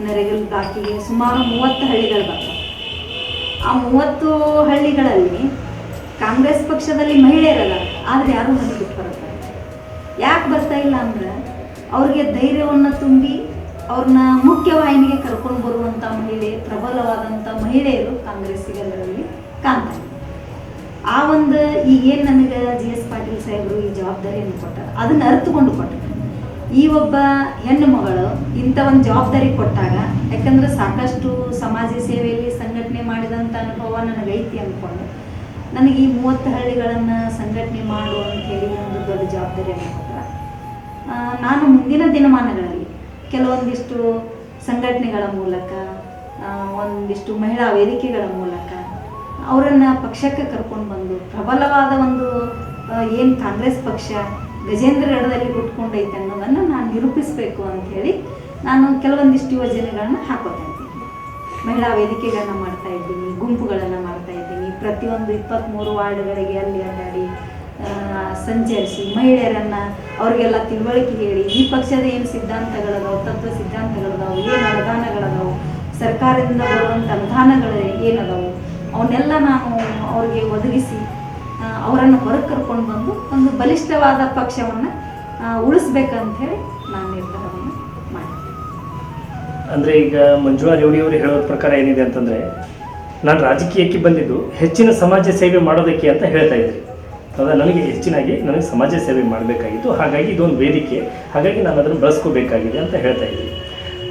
ನರೇಗಲ್ ಬ್ಲಾಕಿಗೆ ಸುಮಾರು 30 ಹಳ್ಳಿಗಳು ಬರ್ತವೆ. ಆ 30 ಹಳ್ಳಿಗಳಲ್ಲಿ ಕಾಂಗ್ರೆಸ್ ಪಕ್ಷದಲ್ಲಿ ಮಹಿಳೆಯರಲ್ಲ, ಆದರೆ ಯಾರೂ ಹೊರಗೆ ಬಿಟ್ಟು ಬರ್ತಾರೆ. ಯಾಕೆ ಬರ್ತಾ ಇಲ್ಲ ಅಂದ್ರೆ ಅವ್ರಿಗೆ ಧೈರ್ಯವನ್ನು ತುಂಬಿ ಅವ್ರನ್ನ ಮುಖ್ಯವಾಹಿನಿಗೆ ಕರ್ಕೊಂಡು ಬರುವಂಥ ಮಹಿಳೆ, ಪ್ರಬಲವಾದಂಥ ಮಹಿಳೆಯರು ಕಾಂಗ್ರೆಸ್ಸಿಗರಲ್ಲಿ ಕಾಣ್ತಾರೆ. ಆ ಒಂದು ಈಗೇನು ನನಗೆ GS ಪಾಟೀಲ್ ಸಾಹೇಬರು ಈ ಜವಾಬ್ದಾರಿಯನ್ನು ಕೊಟ್ಟಾರೆ, ಅದನ್ನು ಅರ್ಥಕೊಂಡು ಕೊಟ್ಟರು. ಈ ಒಬ್ಬ ಹೆಣ್ಣು ಮಗಳು ಇಂಥ ಒಂದು ಜವಾಬ್ದಾರಿ ಕೊಟ್ಟಾಗ, ಯಾಕಂದ್ರೆ ಸಾಕಷ್ಟು ಸಮಾಜ ಸೇವೆಯಲ್ಲಿ ಸಂಘಟನೆ ಮಾಡಿದಂಥ ಅನುಭವ ನನಗೈತಿ ಅಂದ್ಕೊಂಡು ನನಗೆ ಈ 30 ಹಳ್ಳಿಗಳನ್ನು ಸಂಘಟನೆ ಮಾಡು ಅಂತ ಹೇಳಿ ಒಂದು ದೊಡ್ಡ ಜವಾಬ್ದಾರಿಯನ್ನು ಕೊಟ್ಟರು. ನಾನು ಮುಂದಿನ ದಿನಮಾನಗಳಲ್ಲಿ ಕೆಲವೊಂದಿಷ್ಟು ಸಂಘಟನೆಗಳ ಮೂಲಕ, ಒಂದಿಷ್ಟು ಮಹಿಳಾ ವೇದಿಕೆಗಳ ಮೂಲಕ ಅವರನ್ನು ಪಕ್ಷಕ್ಕೆ ಕರ್ಕೊಂಡು ಬಂದು ಪ್ರಬಲವಾದ ಒಂದು ಏನು ಕಾಂಗ್ರೆಸ್ ಪಕ್ಷ ಗಜೇಂದ್ರಗಡದಲ್ಲಿ ಹುಟ್ಕೊಂಡೈತೆ ಅನ್ನೋದನ್ನು ನಾನು ನಿರೂಪಿಸಬೇಕು ಅಂಥೇಳಿ ನಾನು ಕೆಲವೊಂದಿಷ್ಟು ಯೋಜನೆಗಳನ್ನು ಹಾಕೋತಾ ಇದ್ದೀನಿ. ಮಹಿಳಾ ವೇದಿಕೆಗಳನ್ನ ಮಾಡ್ತಾ ಇದ್ದೀನಿ, ಗುಂಪುಗಳನ್ನು ಮಾಡ್ತಾ ಇದ್ದೀನಿ. ಪ್ರತಿಯೊಂದು 23 ವಾರ್ಡ್ಗಳಿಗೆ ಅಲ್ಲಿ ಅಡ್ಡಾಡಿ ಸಂಚರಿಸಿ ಮಹಿಳೆಯರನ್ನು ಅವ್ರಿಗೆಲ್ಲ ತಿಳುವಳಿಕೆ ಹೇಳಿ, ಈ ಪಕ್ಷದ ಏನು ಸಿದ್ಧಾಂತಗಳದಾವು, ತತ್ವ ಸಿದ್ಧಾಂತಗಳದಾವು, ಏನು ಅನುದಾನಗಳದಾವು, ಸರ್ಕಾರದಿಂದ ಬರುವಂಥ ಅನುದಾನಗಳು ಏನದಾವು, ಅವನ್ನೆಲ್ಲ ನಾನು ಅವ್ರಿಗೆ ಒದಗಿಸಿ ಅವರನ್ನು ಹೊರಗೆ ಕರ್ಕೊಂಡು ಬಂದು ಒಂದು ಬಲಿಷ್ಠವಾದ ಪಕ್ಷವನ್ನು ಉಳಿಸ್ಬೇಕಂತೇಳಿ ನಾನು ನಿರ್ಧಾರವನ್ನು ಮಾಡಿದೆ. ಅಂದರೆ ಈಗ ಮಂಜುಳಾ ರೇವಡಿ ಅವರು ಹೇಳೋ ಪ್ರಕಾರ ಏನಿದೆ ಅಂತಂದರೆ, ನಾನು ರಾಜಕೀಯಕ್ಕೆ ಬಂದಿದ್ದು ಹೆಚ್ಚಿನ ಸಮಾಜ ಸೇವೆ ಮಾಡೋದಕ್ಕೆ ಅಂತ ಹೇಳ್ತಾ ಇದ್ರಿ. ಹೌದಾ? ನನಗೆ ಸಮಾಜ ಸೇವೆ ಮಾಡಬೇಕಾಗಿತ್ತು, ಹಾಗಾಗಿ ಇದೊಂದು ವೇದಿಕೆ, ಹಾಗಾಗಿ ನಾನು ಅದನ್ನು ಬಳಸ್ಕೋಬೇಕಾಗಿದೆ ಅಂತ ಹೇಳ್ತಾ ಇದ್ರಿ.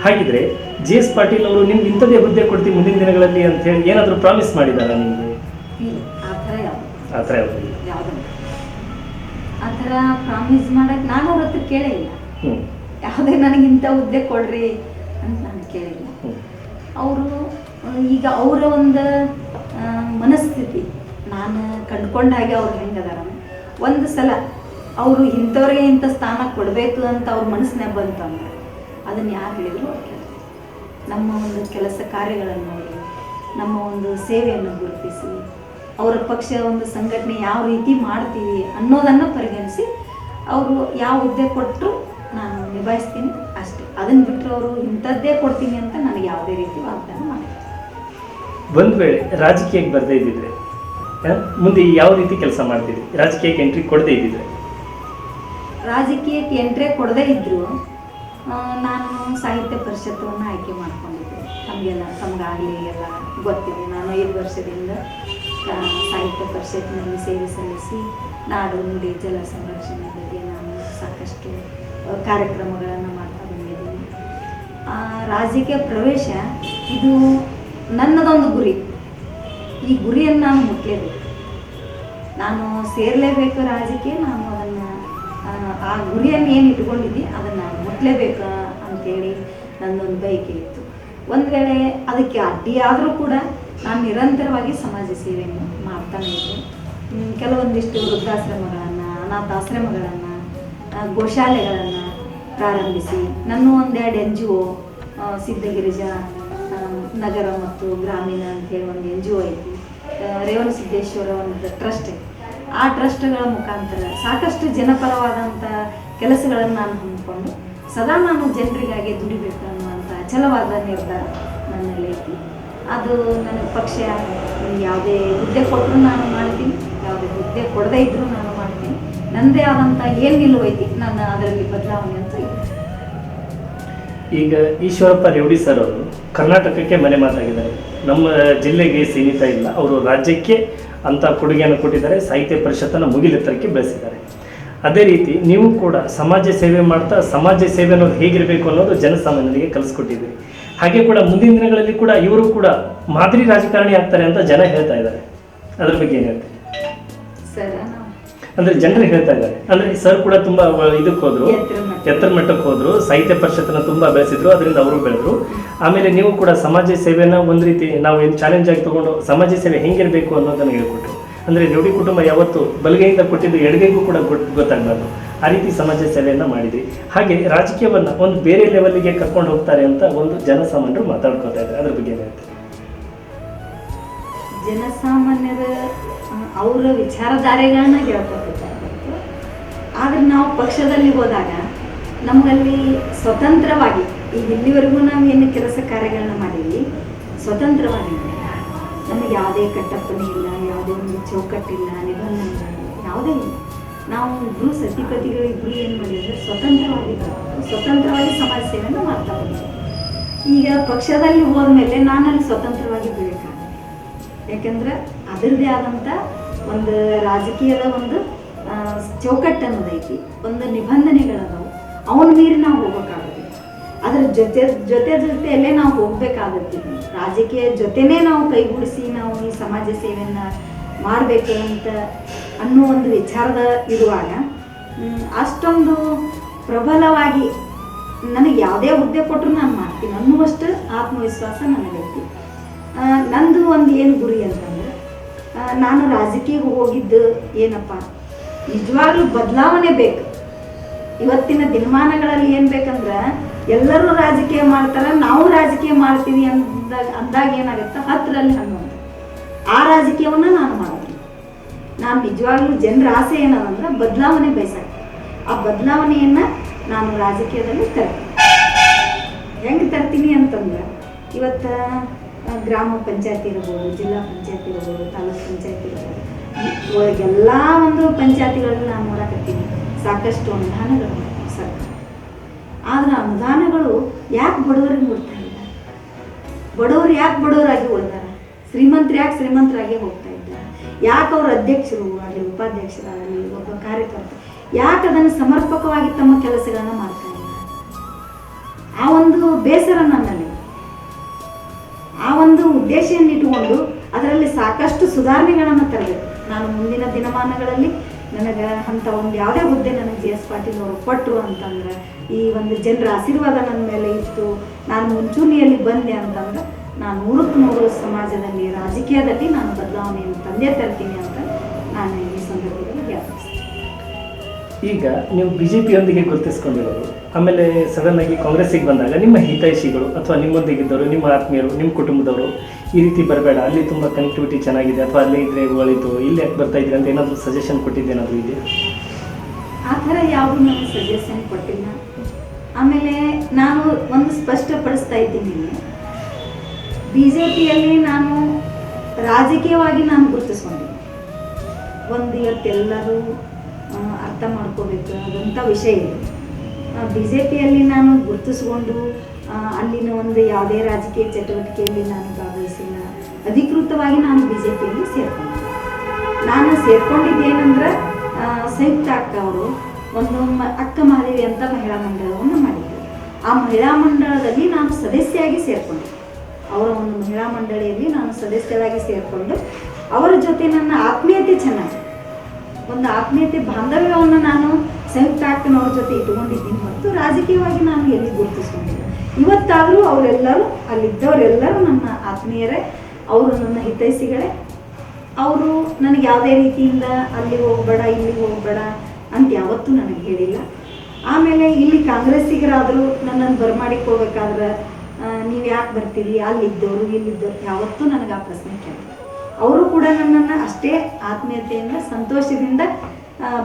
ಹಾಗಿದ್ರೆ GS ಪಾಟೀಲ್ ಅವರು ನಿಮ್ಗೆ ಇಂಥದ್ದೇ ಹುದ್ದೆ ಕೊಡ್ತೀವಿ ಮುಂದಿನ ದಿನಗಳಲ್ಲಿ ಅಂತ ಹೇಳಿ ಏನಾದರೂ ಪ್ರಾಮಿಸ್ ಮಾಡಿದಾರಾ ನಿಮಗೆ? ಆ ಥರ ಆ ಥರ ಪ್ರಾಮಿಸ್ ಮಾಡೋಕ್ಕೆ ನಾನು ಅವ್ರ ಹತ್ರ ಕೇಳೇ ಇಲ್ಲ. ಯಾವುದೇ ನನಗೆ ಇಂಥ ಹುದ್ದೆ ಕೊಡ್ರಿ ಅಂತ ನಾನು ಕೇಳಿಲ್ಲ. ಅವರು ಈಗ ಅವರ ಒಂದು ಮನಸ್ಥಿತಿ ಕಂಡ್ಕೊಂಡ ಹಾಗೆ ಅವ್ರು ಹೆಂಗದಾರ ಒಂದು ಸಲ ಅವರು ಇಂಥವ್ರಿಗೆ ಇಂಥ ಸ್ಥಾನ ಕೊಡಬೇಕು ಅಂತ ಅವ್ರ ಮನಸ್ಸಿನಾಗ ಬಂತಂದ್ರೆ ಅದನ್ನು ಯಾರು ಹೇಳಿದ್ರು ಅವ್ರು ಕೇಳ್ತಾರೆ. ನಮ್ಮ ಒಂದು ಕೆಲಸ ಕಾರ್ಯಗಳನ್ನು ನೋಡಿ, ನಮ್ಮ ಒಂದು ಸೇವೆಯನ್ನು ಗುರುತಿಸಿ, ಅವರ ಪಕ್ಷ ಒಂದು ಸಂಘಟನೆ ಯಾವ ರೀತಿ ಮಾಡ್ತೀವಿ ಅನ್ನೋದನ್ನು ಪರಿಗಣಿಸಿ ಅವರು ಯಾವ ಹುದ್ದೆ ಕೊಟ್ಟರು ನಾನು ನಿಭಾಯಿಸ್ತೀನಿ ಅಷ್ಟೇ. ಅದನ್ನು ಬಿಟ್ಟರೆ ಅವರು ಇಂಥದ್ದೇ ಕೊಡ್ತೀನಿ ಅಂತ ನನಗೆ ಯಾವುದೇ ರೀತಿ ವಾಗ್ದಾನ ಮಾಡಿಲ್ಲ. ಒಂದು ವೇಳೆ ರಾಜಕೀಯಕ್ಕೆ ಬರದೇ ಇದ್ದಿದ್ರೆ ಮುಂದೆ ಯಾವ ರೀತಿ ಕೆಲಸ ಮಾಡ್ತಿದ್ರಿ? ರಾಜಕೀಯಕ್ಕೆ ಎಂಟ್ರಿ ಕೊಡದೇ ಇದ್ದಿದ್ರೆ? ರಾಜಕೀಯಕ್ಕೆ ಎಂಟ್ರಿ ಕೊಡದೇ ಇದ್ದರೂ ನಾನು ಸಾಹಿತ್ಯ ಪರಿಷತ್ತನ್ನು ಆಯ್ಕೆ ಮಾಡ್ಕೊಂಡಿದ್ದೆ. ತಮಗಾಗಲಿ ಎಲ್ಲ ಗೊತ್ತಿದೆ. ನಾನು 5 ವರ್ಷದಿಂದ ಸಾಹಿತ್ಯ ಪರಿಷತ್ತಿನಲ್ಲಿ ಸೇವೆ ಸಲ್ಲಿಸಿ ನಾಡು ನುಡಿ ಜಲ ಸಂರಕ್ಷಣೆ ಬಗ್ಗೆ ನಾನು ಸಾಕಷ್ಟು ಕಾರ್ಯಕ್ರಮಗಳನ್ನು ಮಾಡ್ತಾ ಬಂದಿದ್ದೀನಿ. ರಾಜಕೀಯ ಪ್ರವೇಶ ಇದು ನನ್ನದೊಂದು ಗುರಿ. ಈ ಗುರಿಯನ್ನು ನಾನು ಮುಟ್ಟಲೇಬೇಕು, ನಾನು ಸೇರಲೇಬೇಕು ರಾಜಕೀಯ. ನಾನು ಅದನ್ನು ಆ ಗುರಿಯನ್ನು ಏನು ಇಟ್ಕೊಂಡಿದ್ದೆ ಅದನ್ನು ನಾನು ಮುಟ್ಟಲೇಬೇಕು ಅಂತೇಳಿ ನನ್ನೊಂದು ಬಯಕೆ ಇತ್ತು. ಒಂದು ವೇಳೆ ಅದಕ್ಕೆ ಅಡ್ಡಿಯಾದರೂ ಕೂಡ ನಾನು ನಿರಂತರವಾಗಿ ಸಮಾಜ ಸೇವೆಯನ್ನು ಮಾಡ್ತಾನೆ ಇದ್ದೆ. ಕೆಲವೊಂದಿಷ್ಟು ವೃದ್ಧಾಶ್ರಮಗಳನ್ನು, ಅನಾಥಾಶ್ರಮಗಳನ್ನು, ಗೋಶಾಲೆಗಳನ್ನು ಪ್ರಾರಂಭಿಸಿ ನನ್ನ 1-2 NGO ಸಿದ್ಧಗಿರಿಜಾ ನಗರ ಮತ್ತು ಗ್ರಾಮೀಣ ಅಂತೇಳಿ ಒಂದು NGO ಐತಿ. ರೇವಣಸಿದ್ದೇಶ್ವರ ಒಂದು ಟ್ರಸ್ಟ್ ಐತಿ. ಆ ಟ್ರಸ್ಟ್ಗಳ ಮುಖಾಂತರ ಸಾಕಷ್ಟು ಜನಪರವಾದಂಥ ಕೆಲಸಗಳನ್ನು ನಾನು ಹಮ್ಮಿಕೊಂಡು ಸದಾ ನಾನು ಜನರಿಗಾಗಿ ದುಡಿಬೇಕು ಅನ್ನುವಂಥ ಅಚಲವಾದ ನಿರ್ಧಾರ ನನ್ನಲ್ಲಿ ಐತಿ. ಅದು ನನಗೆ ಪಕ್ಷ ಯಾವುದೇ ಹುದ್ದೆ ಕೊಟ್ಟರು ನಾನು ಮಾಡ್ತೀನಿ, ಯಾವುದೇ ಹುದ್ದೆ ಕೊಡದೇ ಇದ್ದರೂ ನಾನು ಮಾಡ್ತೀನಿ. ನನ್ನದೇ ಆದಂಥ ಏನು ನಿಲುವೈತಿ ನಾನು ಅದರಲ್ಲಿ ಬದಲಾವಣೆ ಅಂತ ಇದೆ. ಈಗ ಈಶ್ವರಪ್ಪ ರೇವಡಿ ಸರ್ ಅವರು ಕರ್ನಾಟಕಕ್ಕೆ ಮನೆ ಮಾತಾಗಿದ್ದಾರೆ. ನಮ್ಮ ಜಿಲ್ಲೆಗೆ ಸೀಮಿತ ಇಲ್ಲ, ಅವರು ರಾಜ್ಯಕ್ಕೆ ಅಂತ ಕೊಡುಗೆಯನ್ನು ಕೊಟ್ಟಿದ್ದಾರೆ. ಸಾಹಿತ್ಯ ಪರಿಷತ್ತನ್ನು ಮುಗಿಲೆತ್ತರಕ್ಕೆ ಬೆಳೆಸಿದ್ದಾರೆ. ಅದೇ ರೀತಿ ನೀವು ಕೂಡ ಸಮಾಜ ಸೇವೆ ಮಾಡ್ತಾ ಸಮಾಜ ಸೇವೆ ಅನ್ನೋದು ಹೇಗಿರಬೇಕು ಅನ್ನೋದು ಜನಸಾಮಾನ್ಯರಿಗೆ ಕಲಿಸ್ಕೊಟ್ಟಿದ್ದೀರಿ. ಹಾಗೆ ಕೂಡ ಮುಂದಿನ ದಿನಗಳಲ್ಲಿ ಕೂಡ ಇವರು ಕೂಡ ಮಾದರಿ ರಾಜಕಾರಣಿ ಆಗ್ತಾರೆ ಅಂತ ಜನ ಹೇಳ್ತಾ ಇದ್ದಾರೆ. ಅದ್ರ ಬಗ್ಗೆ ಏನು ಹೇಳ್ತೀವಿ? ಸರ್ ಅಂದ್ರೆ ಜನರು ಹೇಳ್ತಾ ಇದ್ದಾರೆ. ಅಂದ್ರೆ ಸರ್ ಕೂಡ ತುಂಬಾ ಇದಕ್ಕೆ ಹೋದ್ರು, ಎತ್ತರ ಮಟ್ಟಕ್ಕೆ ಹೋದ್ರು, ಸಾಹಿತ್ಯ ಪರಿಷತ್ತನ್ನ ತುಂಬಾ ಬೆಳೆಸಿದ್ರು, ಅದರಿಂದ ಅವರು ಬೆಳೆದ್ರು. ಆಮೇಲೆ ನೀವು ಕೂಡ ಸಮಾಜ ಸೇವೆನ ಒಂದು ರೀತಿ ನಾವು ಏನು ಚಾಲೆಂಜ್ ಆಗಿ ತಗೊಂಡು ಸಮಾಜ ಸೇವೆ ಹೆಂಗಿರಬೇಕು ಅನ್ನೋದನ್ನು ಹೇಳ್ಕೊಟ್ರು. ಅಂದ್ರೆ ರೇವಡಿ ಕುಟುಂಬ ಯಾವತ್ತು ಬಲಗೈಯಿಂದ ಕೊಟ್ಟಿದ್ದು ಎಡಗೈಗೂ ಕೂಡ ಗೊತ್ತಾಗಬಾರ್ದು, ಆ ರೀತಿ ಸಮಾಜ ಸೇವೆಯನ್ನ ಮಾಡಿದ್ರಿ. ಹಾಗೆ ರಾಜಕೀಯವನ್ನ ಒಂದು ಬೇರೆ ಲೆವೆಲ್ಗೆ ಕರ್ಕೊಂಡು ಹೋಗ್ತಾರೆ ಅಂತ ಒಂದು ಜನಸಾಮಾನ್ಯರು ಮಾತಾಡ್ಕೊತಾ ಇದ್ದಾರೆ. ಅದ್ರ ಬಗ್ಗೆ ಏನಾಗ್ತದೆ? ಜನಸಾಮಾನ್ಯರ ಅವರ ವಿಚಾರಧಾರೆಗಳನ್ನ ಹೇಳ್ಕೊತಿದ್ದಾರೆ. ಆದರೆ ನಾವು ಪಕ್ಷದಲ್ಲಿ ಹೋದಾಗ ನಮಗಲ್ಲಿ ಸ್ವತಂತ್ರವಾಗಿ ಈಗ ಇಲ್ಲಿವರೆಗೂ ನಾವು ಏನು ಕೆಲಸ ಕಾರ್ಯಗಳನ್ನ ಮಾಡಿದ್ವಿ ಸ್ವತಂತ್ರವಾಗಿ, ನಮಗೆ ಯಾವುದೇ ಕಟ್ಟಪ್ಪಣೆ ಇಲ್ಲ, ಯಾವುದೇ ಒಂದು ಚೌಕಟ್ಟಿಲ್ಲ, ನಿಬಂಧನೆಗಳು ಯಾವುದೇ ಇಲ್ಲ. ನಾವು ಇಬ್ಬರು ಸತಿಪತಿಗಳು ಇಬ್ಬರು ಏನು ಮಾಡಿದ್ರೆ ಸ್ವತಂತ್ರವಾಗಿ ಸಮಾಜ ಸೇವೆಯನ್ನು ಮಾಡ್ತಾ ಹೋಗಿದ್ವಿ. ಈಗ ಪಕ್ಷದಲ್ಲಿ ಹೋದ್ಮೇಲೆ ನಾನಲ್ಲಿ ಸ್ವತಂತ್ರವಾಗಿ ಬೆಳಕಾಗುತ್ತೆ. ಯಾಕೆಂದ್ರೆ ಅದರದೇ ಆದಂಥ ಒಂದು ರಾಜಕೀಯದ ಒಂದು ಚೌಕಟ್ಟು ಅನ್ನೋದೈತಿ, ಒಂದು ನಿಬಂಧನೆಗಳದಾವು, ಅವನ ಮೀರಿ ನಾವು ಹೋಗ್ಬೇಕಾಗುತ್ತೆ. ಅದ್ರ ಜೊತೆಯಲ್ಲೇ ನಾವು ಹೋಗ್ಬೇಕಾಗತ್ತೆ. ರಾಜಕೀಯ ಜೊತೆನೇ ನಾವು ಕೈಗೂಡಿಸಿ ನಾವು ಈ ಸಮಾಜ ಸೇವೆಯನ್ನು ಮಾಡಬೇಕು ಅಂತ ಅನ್ನೋ ಒಂದು ವಿಚಾರದ ಇರುವಾಗ ಅಷ್ಟೊಂದು ಪ್ರಬಲವಾಗಿ ನನಗೆ ಯಾವುದೇ ಹುದ್ದೆ ಕೊಟ್ಟರು ನಾನು ಮಾಡ್ತೀನಿ ಅನ್ನುವಷ್ಟು ಆತ್ಮವಿಶ್ವಾಸ ನನಗೈತಿ. ನಂದು ಒಂದು ಏನು ಗುರಿ ಅಂತಂದ್ರೆ, ನಾನು ರಾಜಕೀಯಕ್ಕೆ ಹೋಗಿದ್ದು ಏನಪ್ಪ, ನಿಜವಾಗ್ಲೂ ಬದಲಾವಣೆ ಬೇಕು. ಇವತ್ತಿನ ದಿನಮಾನಗಳಲ್ಲಿ ಏನು ಬೇಕಂದ್ರೆ ಎಲ್ಲರೂ ರಾಜಕೀಯ ಮಾಡ್ತಾರೆ, ನಾವು ರಾಜಕೀಯ ಮಾಡ್ತೀವಿ ಅಂದಾಗ ಏನಾಗುತ್ತೆ 10ರಲ್ಲಿ 11 ಆ ರಾಜಕೀಯವನ್ನು ನಾನು ಮಾಡ್ತೀನಿ. ನಾನು ನಿಜವಾಗ್ಲೂ ಜನರ ಆಸೆ ಏನಂದ್ರೆ ಬದಲಾವಣೆ ಬಯಸಕ್ಕೆ. ಆ ಬದಲಾವಣೆಯನ್ನು ನಾನು ರಾಜಕೀಯದಲ್ಲಿ ತರ್ತೀನಿ. ಹೆಂಗೆ ತರ್ತೀನಿ ಅಂತಂದ್ರೆ, ಇವತ್ತು ಗ್ರಾಮ ಪಂಚಾಯತಿ ಇರ್ಬೋದು, ಜಿಲ್ಲಾ ಪಂಚಾಯತಿ ಇರ್ಬೋದು, ತಾಲೂಕು ಪಂಚಾಯತಿ ಇರ್ಬೋದು, ಎಲ್ಲ ಒಂದು ಪಂಚಾಯತಿಗಳಲ್ಲಿ ನಾನು ನೋಡಕತ್ತೀನಿ ಸಾಕಷ್ಟು ಅನುದಾನಗಳು ಸರ್ಕಾರ. ಆದರೆ ಅನುದಾನಗಳು ಯಾಕೆ ಬಡವರಿಗೆ ಮುಟ್ತಾ ಇಲ್ಲ? ಬಡವರು ಯಾಕೆ ಬಡವರಾಗಿ ಉಳಿದಾರೆ? ಶ್ರೀಮಂತರು ಯಾಕೆ ಶ್ರೀಮಂತರಾಗಿ ಹೋಗ್ತಾ ಇದ್ದಾರೆ? ಯಾಕೆ ಅವ್ರ ಅಧ್ಯಕ್ಷರು ಆಗಲಿ, ಉಪಾಧ್ಯಕ್ಷರಾಗಲಿ, ಒಬ್ಬ ಕಾರ್ಯಕರ್ತ ಯಾಕೆ ಅದನ್ನು ಸಮರ್ಪಕವಾಗಿ ತಮ್ಮ ಕೆಲಸಗಳನ್ನ ಮಾಡ್ತಾ ಇಲ್ಲ? ಆ ಒಂದು ಬೇಸರ ನನ್ನಲ್ಲಿ. ಆ ಒಂದು ಉದ್ದೇಶವನ್ನು ಇಟ್ಟುಕೊಂಡು ಅದರಲ್ಲಿ ಸಾಕಷ್ಟು ಸುಧಾರಣೆಗಳನ್ನು ತರಬೇಕು. ನಾನು ಮುಂದಿನ ದಿನಮಾನಗಳಲ್ಲಿ ನನಗೆ ಅಂಥ ಒಂದು ಯಾವುದೇ ಹುದ್ದೆ ನನಗೆ GS ಪಾಟೀಲ್ ಅವರು ಕೊಟ್ಟರು ಅಂತಂದ್ರೆ, ಈ ಒಂದು ಜನರ ಆಶೀರ್ವಾದ ನನ್ನ ಮೇಲೆ ಇತ್ತು, ನಾನು ಮುಂಚೂಣಿಯಲ್ಲಿ ಬಂದೆ ಅಂತಂದ್ರೆ, ನಾನು 100ಕ್ಕೆ 100 ಸಮಾಜದಲ್ಲಿ ರಾಜಕೀಯದಲ್ಲಿ ನಾನು ಬದಲಾವಣೆಯನ್ನು ತಂದೆ ತರ್ತೀನಿ ಅಂತ ನಾನು ಈ ಸಂದರ್ಭದಲ್ಲಿ ಜ್ಞಾಪಿಸ್ತೇನೆ. ಈಗ ನೀವು BJPಯೊಂದಿಗೆ ಗುರುತಿಸ್ಕೊಂಡಿರೋದು, ಆಮೇಲೆ ಸಡನ್ ಆಗಿ ಕಾಂಗ್ರೆಸ್ಸಿಗೆ ಬಂದಾಗ ನಿಮ್ಮ ಹಿತೈಷಿಗಳು ಅಥವಾ ನಿಮ್ಮೊಂದಿಗಿದ್ದವರು, ನಿಮ್ಮ ಆತ್ಮೀಯರು, ನಿಮ್ಮ ಕುಟುಂಬದವರು ಈ ರೀತಿ ಬರಬೇಡ, ಅಲ್ಲಿ ತುಂಬ ಕನೆಕ್ಟಿವಿಟಿ ಚೆನ್ನಾಗಿದೆ ಅಥವಾ ಅಲ್ಲೇ ಇದ್ರೆ ಒಳಿತು, ಇಲ್ಲಿ ಯಾಕೆ ಬರ್ತಾ ಇದ್ರಿ ಅಂತ ಏನಾದರೂ ಸಜೆಷನ್ ಕೊಟ್ಟಿದ್ದೇನಾದರೂ ಇದೆಯಾ? ಆ ಥರ ಯಾವುದು ನನಗೆ ಸಜೆಷನ್ ಕೊಟ್ಟಿಲ್ಲ. ಆಮೇಲೆ ನಾನು ಒಂದು ಸ್ಪಷ್ಟಪಡಿಸ್ತಾ ಇದ್ದೀನಿ, BJPಯಲ್ಲಿ ನಾನು ರಾಜಕೀಯವಾಗಿ ನಾನು ಗುರುತಿಸ್ಕೊಂಡಿದ್ದೀನಿ. ಒಂದು ಇವತ್ತೆಲ್ಲರೂ ಅರ್ಥ ಮಾಡ್ಕೋಬೇಕು ಅದಂಥ ವಿಷಯ ಇದೆ. BJPಯಲ್ಲಿ ನಾನು ಗುರುತಿಸ್ಕೊಂಡು ಅಲ್ಲಿನ ಒಂದು ಯಾವುದೇ ರಾಜಕೀಯ ಚಟುವಟಿಕೆಯಲ್ಲಿ ನಾನು ಭಾಗವಹಿಸಿಲ್ಲ. ಅಧಿಕೃತವಾಗಿ ನಾನು BJPಯಲ್ಲಿ ಸೇರ್ಕೊಂಡಿದ್ದೆ. ನಾನು ಸೇರ್ಕೊಂಡಿದ್ದೇನೆಂದ್ರೆ ಸಂಯುಕ್ತ ಅಕ್ಕ ಅವರು ಒಂದು ಅಕ್ಕ ಮಹಾದೇವಿ ಅಂತ ಮಹಿಳಾ ಮಂಡಳವನ್ನು ಮಾಡಿದ್ದರು. ಆ ಮಹಿಳಾ ಮಂಡಳದಲ್ಲಿ ನಾನು ಸದಸ್ಯೆಯಾಗಿ ಸೇರಿಕೊಂಡೆ. ಅವರ ಒಂದು ಮಹಿಳಾ ಮಂಡಳಿಯಲ್ಲಿ ನಾನು ಸದಸ್ಯರಾಗಿ ಸೇರಿಕೊಂಡು ಅವರ ಜೊತೆ ನನ್ನ ಆತ್ಮೀಯತೆ ಚೆನ್ನಾಗಿ, ಒಂದು ಆತ್ಮೀಯತೆ ಬಾಂಧವ್ಯವನ್ನು ನಾನು ಸಂಯುಕ್ತ ಅಕ್ಕನವ್ರ ಜೊತೆ ಇಟ್ಕೊಂಡಿದ್ದೀನಿ. ಮತ್ತು ರಾಜಕೀಯವಾಗಿ ನಾನು ಎಲ್ಲಿ ಗುರುತಿಸ್ಕೊಂಡಿಲ್ಲ. ಇವತ್ತಾದರೂ ಅವರೆಲ್ಲರೂ ಅಲ್ಲಿದ್ದವರೆಲ್ಲರೂ ನನ್ನ ಆತ್ಮೀಯರೇ, ಅವರು ನನ್ನ ಹಿತೈಷಿಗಳೇ. ಅವರು ನನಗೆ ಯಾವುದೇ ರೀತಿಯಿಂದ ಅಲ್ಲಿ ಹೋಗಬೇಡ ಇಲ್ಲಿ ಹೋಗಬೇಡ ಅಂತ ಯಾವತ್ತೂ ನನಗೆ ಹೇಳಿಲ್ಲ. ಆಮೇಲೆ ಇಲ್ಲಿ ಕಾಂಗ್ರೆಸ್ಸಿಗರಾದರೂ ನನ್ನನ್ನು ಬರಮಾಡಿಕೋಬೇಕಾದ್ರೆ ನೀವು ಯಾಕೆ ಬರ್ತೀರಿ, ಅಲ್ಲಿದ್ದವರು ಇಲ್ಲಿದ್ದವರು ಯಾವತ್ತೂ ನನಗೆ ಆ ಪ್ರಶ್ನೆ ಕೇಳಿಲ್ಲ. ಅವರು ಕೂಡ ನನ್ನನ್ನು ಅಷ್ಟೇ ಆತ್ಮೀಯತೆಯಿಂದ ಸಂತೋಷದಿಂದ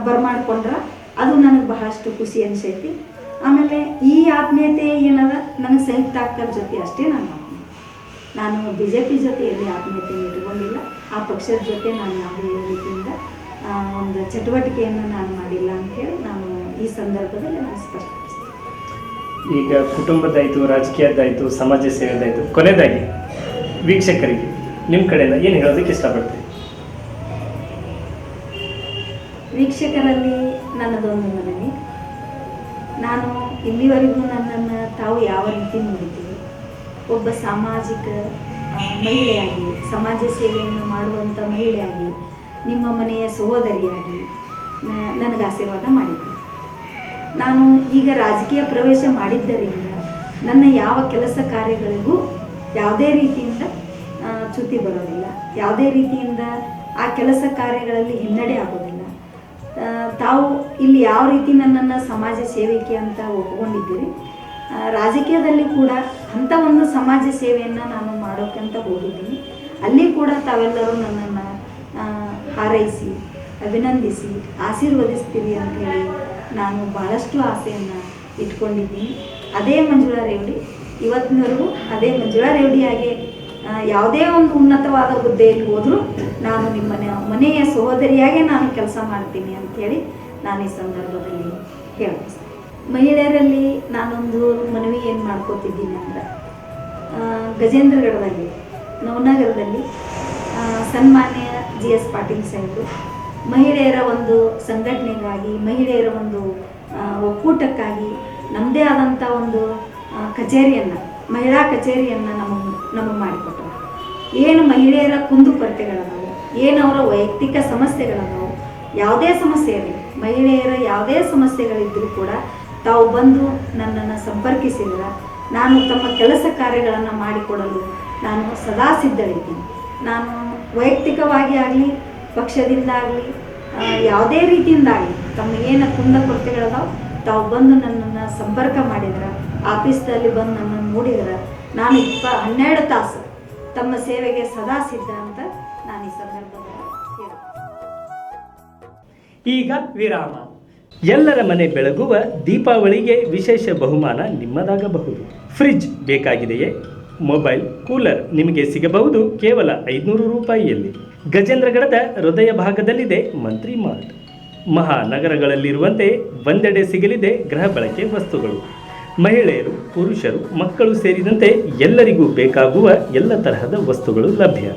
ಬರಮಾಡ್ಕೊಂಡ್ರೆ ಅದು ನನಗೆ ಬಹಳಷ್ಟು ಖುಷಿ ಅನಿಸೈತಿ. ಆಮೇಲೆ ಈ ಆತ್ಮೀಯತೆ ಏನದ ನನಗೆ ಸಂಯುಕ್ತ ಅಕ್ಕರ ಜೊತೆ ಅಷ್ಟೇ ನನ್ನ ಆತ್ಮೀಯತೆ. ನಾನು BJP ಜೊತೆ ಎಲ್ಲಿ ಆತ್ಮೀಯತೆಯನ್ನು ಇಟ್ಕೊಂಡಿಲ್ಲ. ಆ ಪಕ್ಷದ ಜೊತೆ ನಾನು ಯಾವುದೇ ರೀತಿಯಿಂದ ಒಂದು ಚಟುವಟಿಕೆಯನ್ನು ನಾನು ಮಾಡಿಲ್ಲ ಅಂಥೇಳಿ ನಾನು ಈ ಸಂದರ್ಭದಲ್ಲಿ ನಾನು ಸ್ಪಷ್ಟಪಡಿಸ್ತೀನಿ. ಈಗ ಕುಟುಂಬದಾಯಿತು, ರಾಜಕೀಯದ್ದಾಯಿತು, ಸಮಾಜ ಸೇವೆದಾಯಿತು, ಕೊನೆಯದಾಗಿ ವೀಕ್ಷಕರಿಗೆ ನಿಮ್ಮ ಕಡೆಯಿಂದ ಏನು ಹೇಳೋದಕ್ಕೆ ಇಷ್ಟಪಡ್ತೀವಿ? ವೀಕ್ಷಕರಲ್ಲಿ ನನ್ನದೊಂದು ಮನವಿ, ನಾನು ಇಲ್ಲಿವರೆಗೂ ನನ್ನನ್ನು ತಾವು ಯಾವ ರೀತಿ ನೋಡಿದ್ದೀವಿ, ಒಬ್ಬ ಸಾಮಾಜಿಕ ಮಹಿಳೆಯಾಗಿ, ಸಮಾಜ ಸೇವೆಯನ್ನು ಮಾಡುವಂಥ ಮಹಿಳೆಯಾಗಿ, ನಿಮ್ಮ ಮನೆಯ ಸಹೋದರಿಯಾಗಿ ನನಗೆ ಆಶೀರ್ವಾದ ಮಾಡಿದ್ದೀನಿ. ನಾನು ಈಗ ರಾಜಕೀಯ ಪ್ರವೇಶ ಮಾಡಿದ್ದರಿಂದ ನನ್ನ ಯಾವ ಕೆಲಸ ಕಾರ್ಯಗಳಿಗೂ ಯಾವುದೇ ರೀತಿಯಿಂದ ಚ್ಯುತಿ ಬರೋದಿಲ್ಲ, ಯಾವುದೇ ರೀತಿಯಿಂದ ಆ ಕೆಲಸ ಕಾರ್ಯಗಳಲ್ಲಿ ಹಿನ್ನಡೆ ಆಗೋದಿಲ್ಲ. ತಾವು ಇಲ್ಲಿ ಯಾವ ರೀತಿ ನನ್ನನ್ನು ಸಮಾಜ ಸೇವಕಿ ಅಂತ ಒಪ್ಕೊಂಡಿದ್ದೀರಿ, ರಾಜಕೀಯದಲ್ಲಿ ಕೂಡ ಅಂಥ ಒಂದು ಸಮಾಜ ಸೇವೆಯನ್ನು ನಾನು ಮಾಡೋಕ್ಕಂತ ಹೋಗಿದ್ದೀನಿ. ಅಲ್ಲಿ ಕೂಡ ತಾವೆಲ್ಲರೂ ನನ್ನನ್ನು ಹಾರೈಸಿ, ಅಭಿನಂದಿಸಿ, ಆಶೀರ್ವದಿಸ್ತೀವಿ ಅಂಥೇಳಿ ನಾನು ಭಾಳಷ್ಟು ಆಸೆಯನ್ನು ಇಟ್ಕೊಂಡಿದ್ದೀನಿ. ಅದೇ ಮಂಜುಳಾ ರೇವಡಿ ಇವತ್ತಿನವರೆಗೂ ಅದೇ ಮಂಜುಳಾ ರೇವಡಿಯಾಗಿ ಯಾವುದೇ ಒಂದು ಉನ್ನತವಾದ ಹುದ್ದೆಯಲ್ಲಿ ಹೋದರೂ ನಾನು ನಿಮ್ಮ ಮನೆಯ ಸಹೋದರಿಯಾಗೆ ನಾನು ಕೆಲಸ ಮಾಡ್ತೀನಿ ಅಂಥೇಳಿ ನಾನು ಈ ಸಂದರ್ಭದಲ್ಲಿ ಹೇಳ್ತೀನಿ. ಮಹಿಳೆಯರಲ್ಲಿ ನಾನೊಂದು ಮನವಿ ಏನು ಮಾಡ್ಕೋತಿದ್ದೀನಿ ಅಂದರೆ, ಗಜೇಂದ್ರಗಢದಲ್ಲಿ ನವನಗರದಲ್ಲಿ ಸನ್ಮಾನ್ಯ GS ಪಾಟೀಲ್ ಸಾಹೇಬರು ಮಹಿಳೆಯರ ಒಂದು ಸಂಘಟನೆಗಾಗಿ, ಮಹಿಳೆಯರ ಒಂದು ಒಕ್ಕೂಟಕ್ಕಾಗಿ ನಮ್ಮದೇ ಆದಂಥ ಒಂದು ಕಚೇರಿಯನ್ನು, ಮಹಿಳಾ ಕಚೇರಿಯನ್ನು ನಮಗೆ ಮಾಡಿಕೊಟ್ಟರು. ಏನು ಮಹಿಳೆಯರ ಕುಂದುಕೊರತೆಗಳದಾವು, ಏನು ಅವರ ವೈಯಕ್ತಿಕ ಸಮಸ್ಯೆಗಳದಾವು, ಯಾವುದೇ ಸಮಸ್ಯೆ ಇರಲಿ, ಮಹಿಳೆಯರ ಯಾವುದೇ ಸಮಸ್ಯೆಗಳಿದ್ದರೂ ಕೂಡ ತಾವು ಬಂದು ನನ್ನನ್ನು ಸಂಪರ್ಕಿಸಿದ್ರೆ ನಾನು ತಮ್ಮ ಕೆಲಸ ಕಾರ್ಯಗಳನ್ನು ಮಾಡಿಕೊಡಲು ನಾನು ಸದಾ ಸಿದ್ಧಳಿದ್ದೀನಿ. ನಾನು ವೈಯಕ್ತಿಕವಾಗಿ ಆಗಲಿ, ಪಕ್ಷದಿಂದ ಆಗಲಿ, ಯಾವುದೇ ರೀತಿಯಿಂದಾಗಲಿ ತಮ್ಮ ಏನು ಕುಂದುಕೊರತೆಗಳದಾವು ತಾವು ಬಂದು ನನ್ನನ್ನು ಸಂಪರ್ಕ ಮಾಡಿದ್ರೆ, ಆಫೀಸ್ದಲ್ಲಿ ಬಂದು ನನ್ನನ್ನು ನೋಡಿದ್ರೆ ನಾನು 12 ತಾಸು ತಮ್ಮ ಸೇವೆಗೆ ಸದಾ ಸಿದ್ಧ ಅಂತ ನಾನು ಈ ಸಂದರ್ಭದಲ್ಲಿ ಹೇಳ್ತೀನಿ. ಈಗ ವಿರಾಮ. ಎಲ್ಲರ ಮನೆ ಬೆಳಗುವ ದೀಪಾವಳಿಗೆ ವಿಶೇಷ ಬಹುಮಾನ ನಿಮ್ಮದಾಗಬಹುದು. ಫ್ರಿಡ್ಜ್ ಬೇಕಾಗಿದೆಯೇ? ಮೊಬೈಲ್, ಕೂಲರ್ ನಿಮಗೆ ಸಿಗಬಹುದು ಕೇವಲ 500 ರೂಪಾಯಿಯಲ್ಲಿ. ಗಜೇಂದ್ರಗಢದ ಹೃದಯ ಭಾಗದಲ್ಲಿದೆ ಮಂತ್ರಿ ಮಾರ್ಟ್. ಮಹಾನಗರಗಳಲ್ಲಿರುವಂತೆ ಒಂದೆಡೆ ಸಿಗಲಿದೆ ಗೃಹ ಬಳಕೆ ವಸ್ತುಗಳು. ಮಹಿಳೆಯರು, ಪುರುಷರು, ಮಕ್ಕಳು ಸೇರಿದಂತೆ ಎಲ್ಲರಿಗೂ ಬೇಕಾಗುವ ಎಲ್ಲ ತರಹದ ವಸ್ತುಗಳು ಲಭ್ಯ.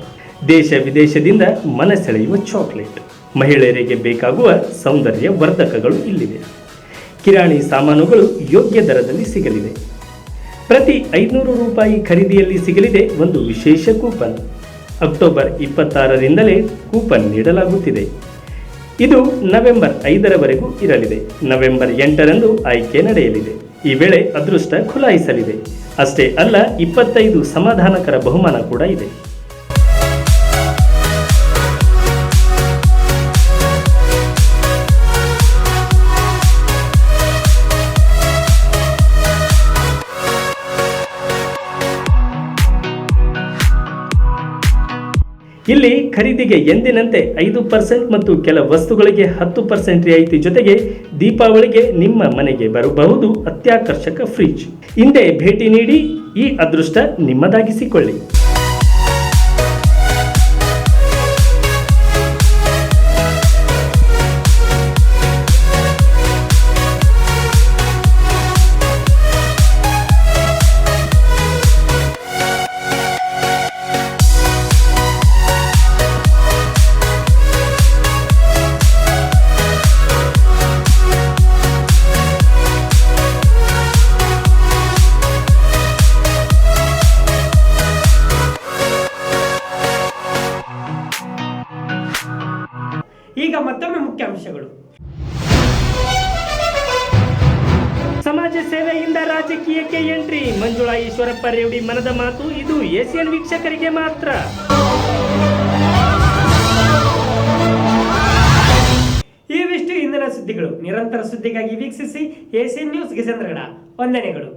ದೇಶ ವಿದೇಶದಿಂದ ಮನಸೆಳೆಯುವ ಚಾಕ್ಲೇಟ್, ಮಹಿಳೆಯರಿಗೆ ಬೇಕಾಗುವ ಸೌಂದರ್ಯ ವರ್ಧಕಗಳು ಇಲ್ಲಿವೆ. ಕಿರಾಣಿ ಸಾಮಾನುಗಳು ಯೋಗ್ಯ ದರದಲ್ಲಿ ಸಿಗಲಿದೆ. ಪ್ರತಿ 500 ರೂಪಾಯಿ ಖರೀದಿಯಲ್ಲಿ ಸಿಗಲಿದೆ ಒಂದು ವಿಶೇಷ ಕೂಪನ್. ಅಕ್ಟೋಬರ್ 26ರಿಂದಲೇ ಕೂಪನ್ ನೀಡಲಾಗುತ್ತಿದೆ. ಇದು ನವೆಂಬರ್ 5ರವರೆಗೂ ಇರಲಿದೆ. ನವೆಂಬರ್ 8ರಂದು ಆಯ್ಕೆ ನಡೆಯಲಿದೆ. ಈ ವೇಳೆ ಅದೃಷ್ಟ ಖುಲಾಯಿಸಲಿದೆ. ಅಷ್ಟೇ ಅಲ್ಲ, 25 ಸಮಾಧಾನಕರ ಬಹುಮಾನ ಕೂಡ ಇದೆ. ಇಲ್ಲಿ ಖರೀದಿಗೆ ಎಂದಿನಂತೆ 5% ಮತ್ತು ಕೆಲ ವಸ್ತುಗಳಿಗೆ 10% ರಿಯಾಯಿತಿ ಜೊತೆಗೆ ದೀಪಾವಳಿಗೆ ನಿಮ್ಮ ಮನೆಗೆ ಬರಬಹುದು ಅತ್ಯಾಕರ್ಷಕ ಫ್ರಿಡ್ಜ್. ಹಿಂದೆ ಭೇಟಿ ನೀಡಿ ಈ ಅದೃಷ್ಟ ನಿಮ್ಮದಾಗಿಸಿಕೊಳ್ಳಿ. ಈಗ ಮತ್ತೊಮ್ಮೆ ಮುಖ್ಯಾಂಶಗಳು. ಸಮಾಜ ಸೇವೆಯಿಂದ ರಾಜಕೀಯಕ್ಕೆ ಎಂಟ್ರಿ. ಮಂಜುಳಾ ಈಶ್ವರಪ್ಪ ರೇವಡಿ ಮನದ ಮಾತು, ಇದು ಏಸಿಯನ್ ವೀಕ್ಷಕರಿಗೆ ಮಾತ್ರ. ಇವಿಷ್ಟು ಇಂದಿನ ಸುದ್ದಿಗಳು. ನಿರಂತರ ಸುದ್ದಿಗಾಗಿ ವೀಕ್ಷಿಸಿ ಏಸಿಯನ್ ನ್ಯೂಸ್ ಗೆಸಂದ್ರಗಡ. ವಂದನೆಗಳು.